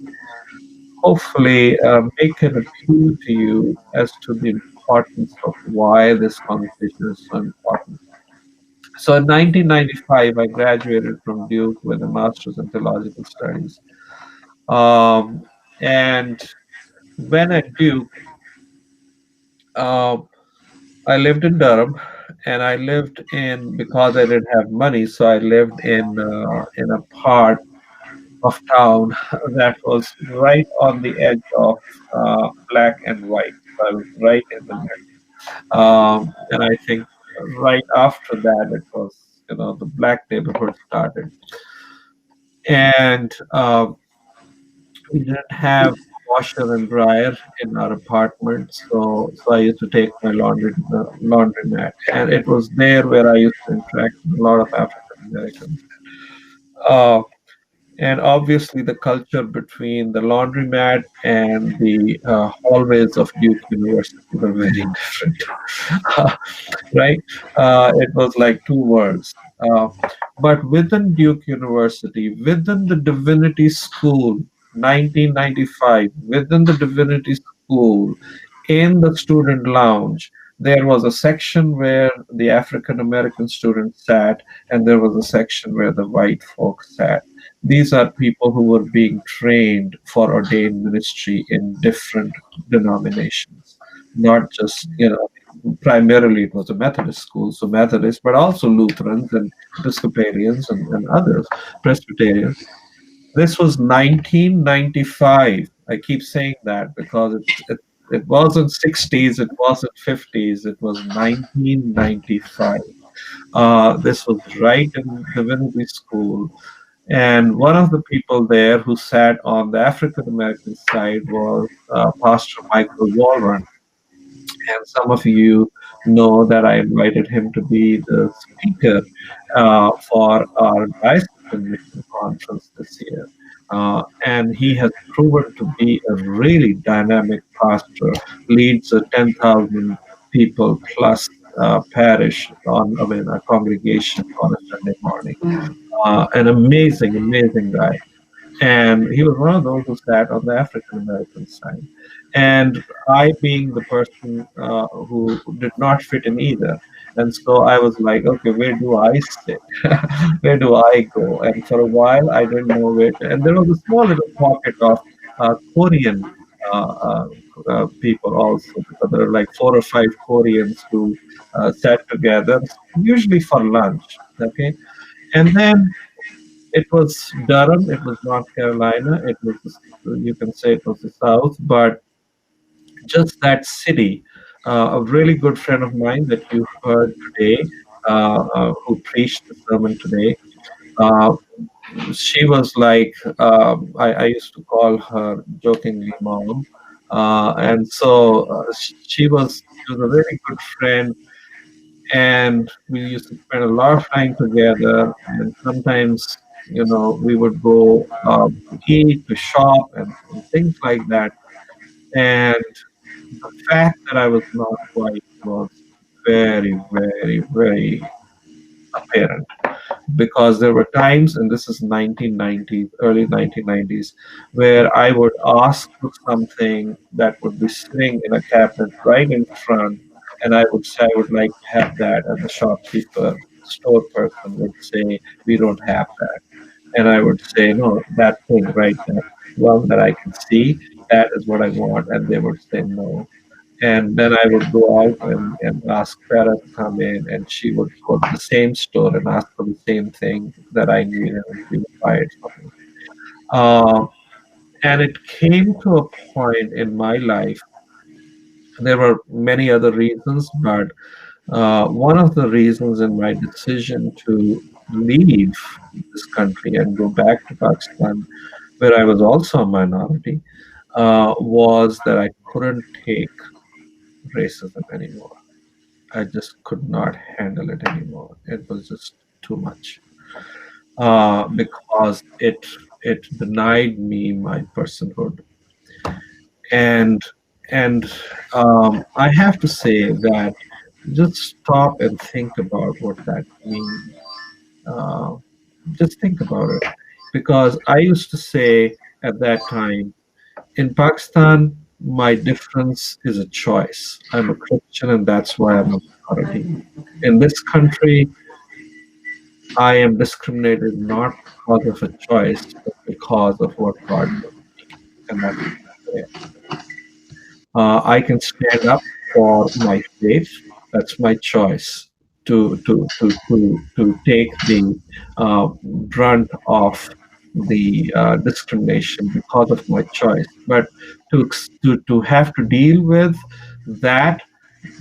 make an appeal to you as to the importance of why this conversation is so important. So in 1995, I graduated from Duke with a master's in theological studies. Um, and when at Duke, uh, I lived in Durham, and I lived in, because I didn't have money, so I lived in a part of town that was right on the edge of black and white. So I was right in the middle. And I think right after that, it was, the black neighborhood started. And we didn't have washer and dryer in our apartment, so I used to take my laundry to the laundromat, and it was there where I used to interact with a lot of African Americans. Uh, and obviously, the culture between the laundromat and the hallways of Duke University were very different. Right? It was like two worlds. But within Duke University, within the Divinity School, 1995, within the Divinity School, in the student lounge, there was a section where the African American students sat, and there was a section where the white folks sat. These are people who were being trained for ordained ministry in different denominations, not just, primarily it was a Methodist school, so Methodists, but also Lutherans and Episcopalians and others, Presbyterians. This was 1995. I keep saying that because it wasn't 60s, it wasn't 50s, it was 1995. This was right in Divinity School. And one of the people there who sat on the African American side was Pastor Michael Walron. And some of you know that I invited him to be the speaker for our diocesan mission conference this year. And he has proven to be a really dynamic pastor, leads a 10,000 people plus parish a congregation on a Sunday morning. An amazing guy. And he was one of those who sat on the African American side. And I, being the person who did not fit in either. And so I was like, okay, where do I sit? Where do I go? And for a while, I didn't know where to. And there was a small little pocket of Korean people also, because there were like 4 or 5 Koreans who sat together, usually for lunch. Okay. And then it was Durham, it was North Carolina, it was, you can say it was the South, but just that city. A really good friend of mine that you heard today, who preached the sermon today, she was like, I used to call her jokingly mom. And so she was a very good friend. And we used to spend a lot of time together. And sometimes, we would go to eat, to shop, and things like that. And the fact that I was not white was very, very, very apparent, because there were times, and this is 1990s, early 1990s, where I would ask for something that would be sitting in a cabinet right in front, and I would say I would like to have that, and the shopkeeper, store person would say, we don't have that. And I would say, no, that thing right there, one that I can see, that is what I want. And they would say no. And then I would go out and ask Sarah to come in, and she would go to the same store and ask for the same thing that I needed, and she would buy it for me. And it came to a point in my life, there were many other reasons, but one of the reasons in my decision to leave this country and go back to Pakistan, where I was also a minority, was that I couldn't take racism anymore. I just could not handle it anymore. It was just too much, because it denied me my personhood. And I have to say that just stop and think about what that means. Uh, just think about it. Because I used to say at that time, in Pakistan, my difference is a choice. I'm a Christian and that's why I'm a minority. In this country, I am discriminated not because of a choice, but because of what God did. And that's fair. I can stand up for my faith. That's my choice to take the brunt of the discrimination because of my choice. But to have to deal with that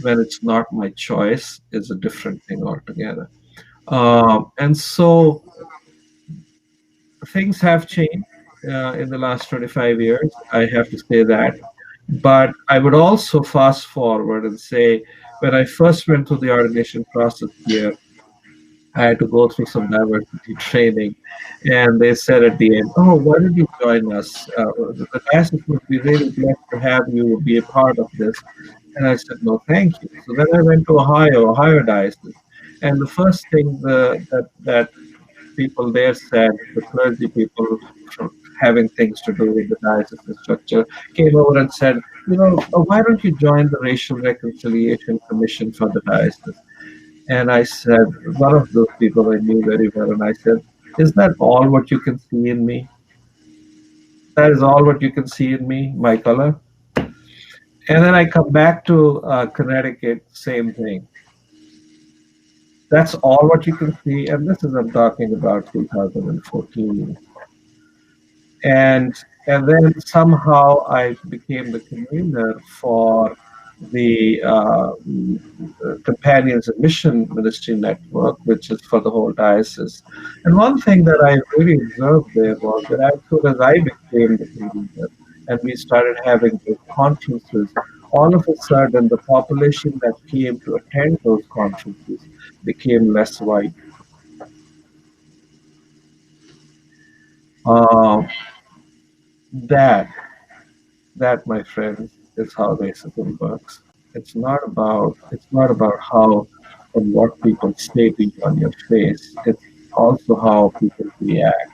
when it's not my choice is a different thing altogether. And so things have changed in the last 25 years. I have to say that. But I would also fast forward and say, when I first went through the ordination process here, I had to go through some diversity training. And they said at the end, "Oh, why don't you join us? The diocese would be really glad to have you be a part of this." And I said, "No, thank you." So then I went to Ohio Diocese. And the first thing that people there said, the clergy people from having things to do with the diocesan structure, came over and said, why don't you join the Racial Reconciliation Commission for the diocese? And I said, one of those people I knew very well, and I said, is that all what you can see in me? That is all what you can see in me, my color? And then I come back to Connecticut, same thing. That's all what you can see. And this is, I'm talking about 2014. And then somehow I became the convener for the Companions in Mission Ministry Network, which is for the whole diocese. And one thing that I really observed there was that as soon as I became the convener and we started having those conferences, all of a sudden the population that came to attend those conferences became less white. That, my friends, is how racism works. It's not about how and what people say to you on your face. It's also how people react.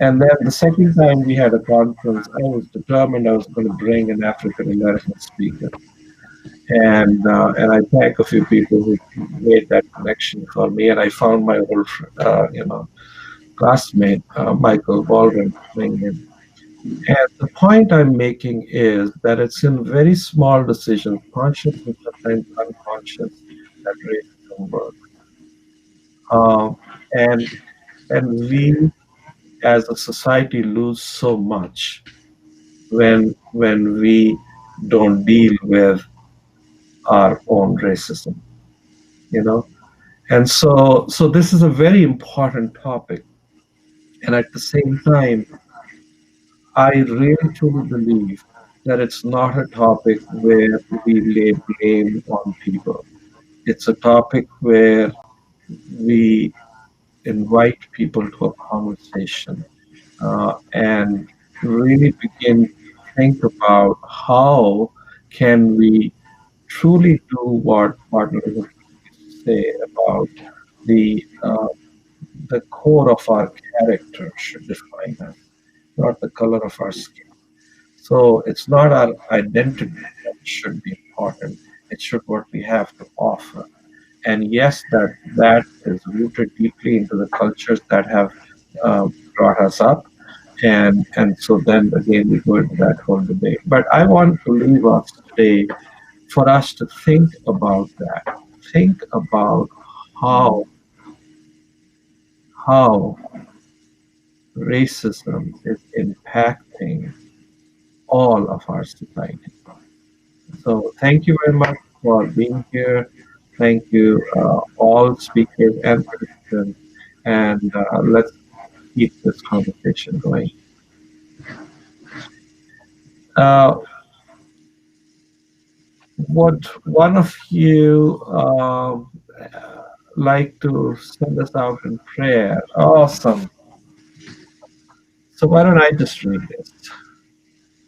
And then the second time we had a conference, I was determined I was going to bring an African American speaker. And I thank a few people who made that connection for me. And I found my old classmate, Michael Baldwin, coming in. And the point I'm making is that it's in very small decisions, conscious and sometimes unconscious, that racism works. And we, as a society, lose so much when we don't deal with our own racism, And so this is a very important topic. And at the same time, I really truly believe that it's not a topic where we lay blame on people. It's a topic where we invite people to a conversation and really begin to think about how can we truly do what Martin Luther King used to say about the core of our character should define us, not the color of our skin. So it's not our identity that should be important. It should what we have to offer. And yes, that is rooted deeply into the cultures that have brought us up. And so then again, we go into that whole debate. But I want to leave us today for us to think about that. Think about how racism is impacting all of our society. So thank you very much for being here. Thank you, all speakers and participants. And let's keep this conversation going. Would one of you like to send us out in prayer? Awesome. So why don't I just read this?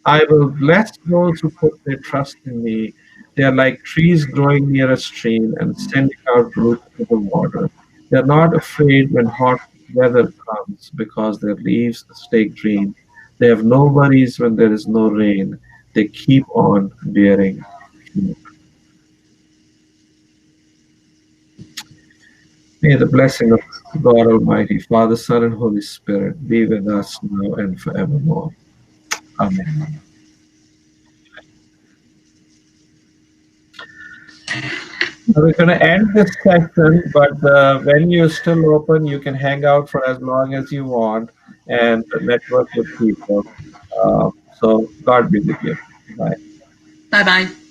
I will bless those who put their trust in me. They are like trees growing near a stream and sending out roots to the water. They are not afraid when hot weather comes because their leaves stay green. They have no worries when there is no rain. They keep on bearing fruit. May the blessing of God Almighty, Father, Son, and Holy Spirit be with us now and forevermore. Amen. Now we're going to end this session, but the venue is still open. You can hang out for as long as you want and network with people. So God be with you. Bye. Bye-bye.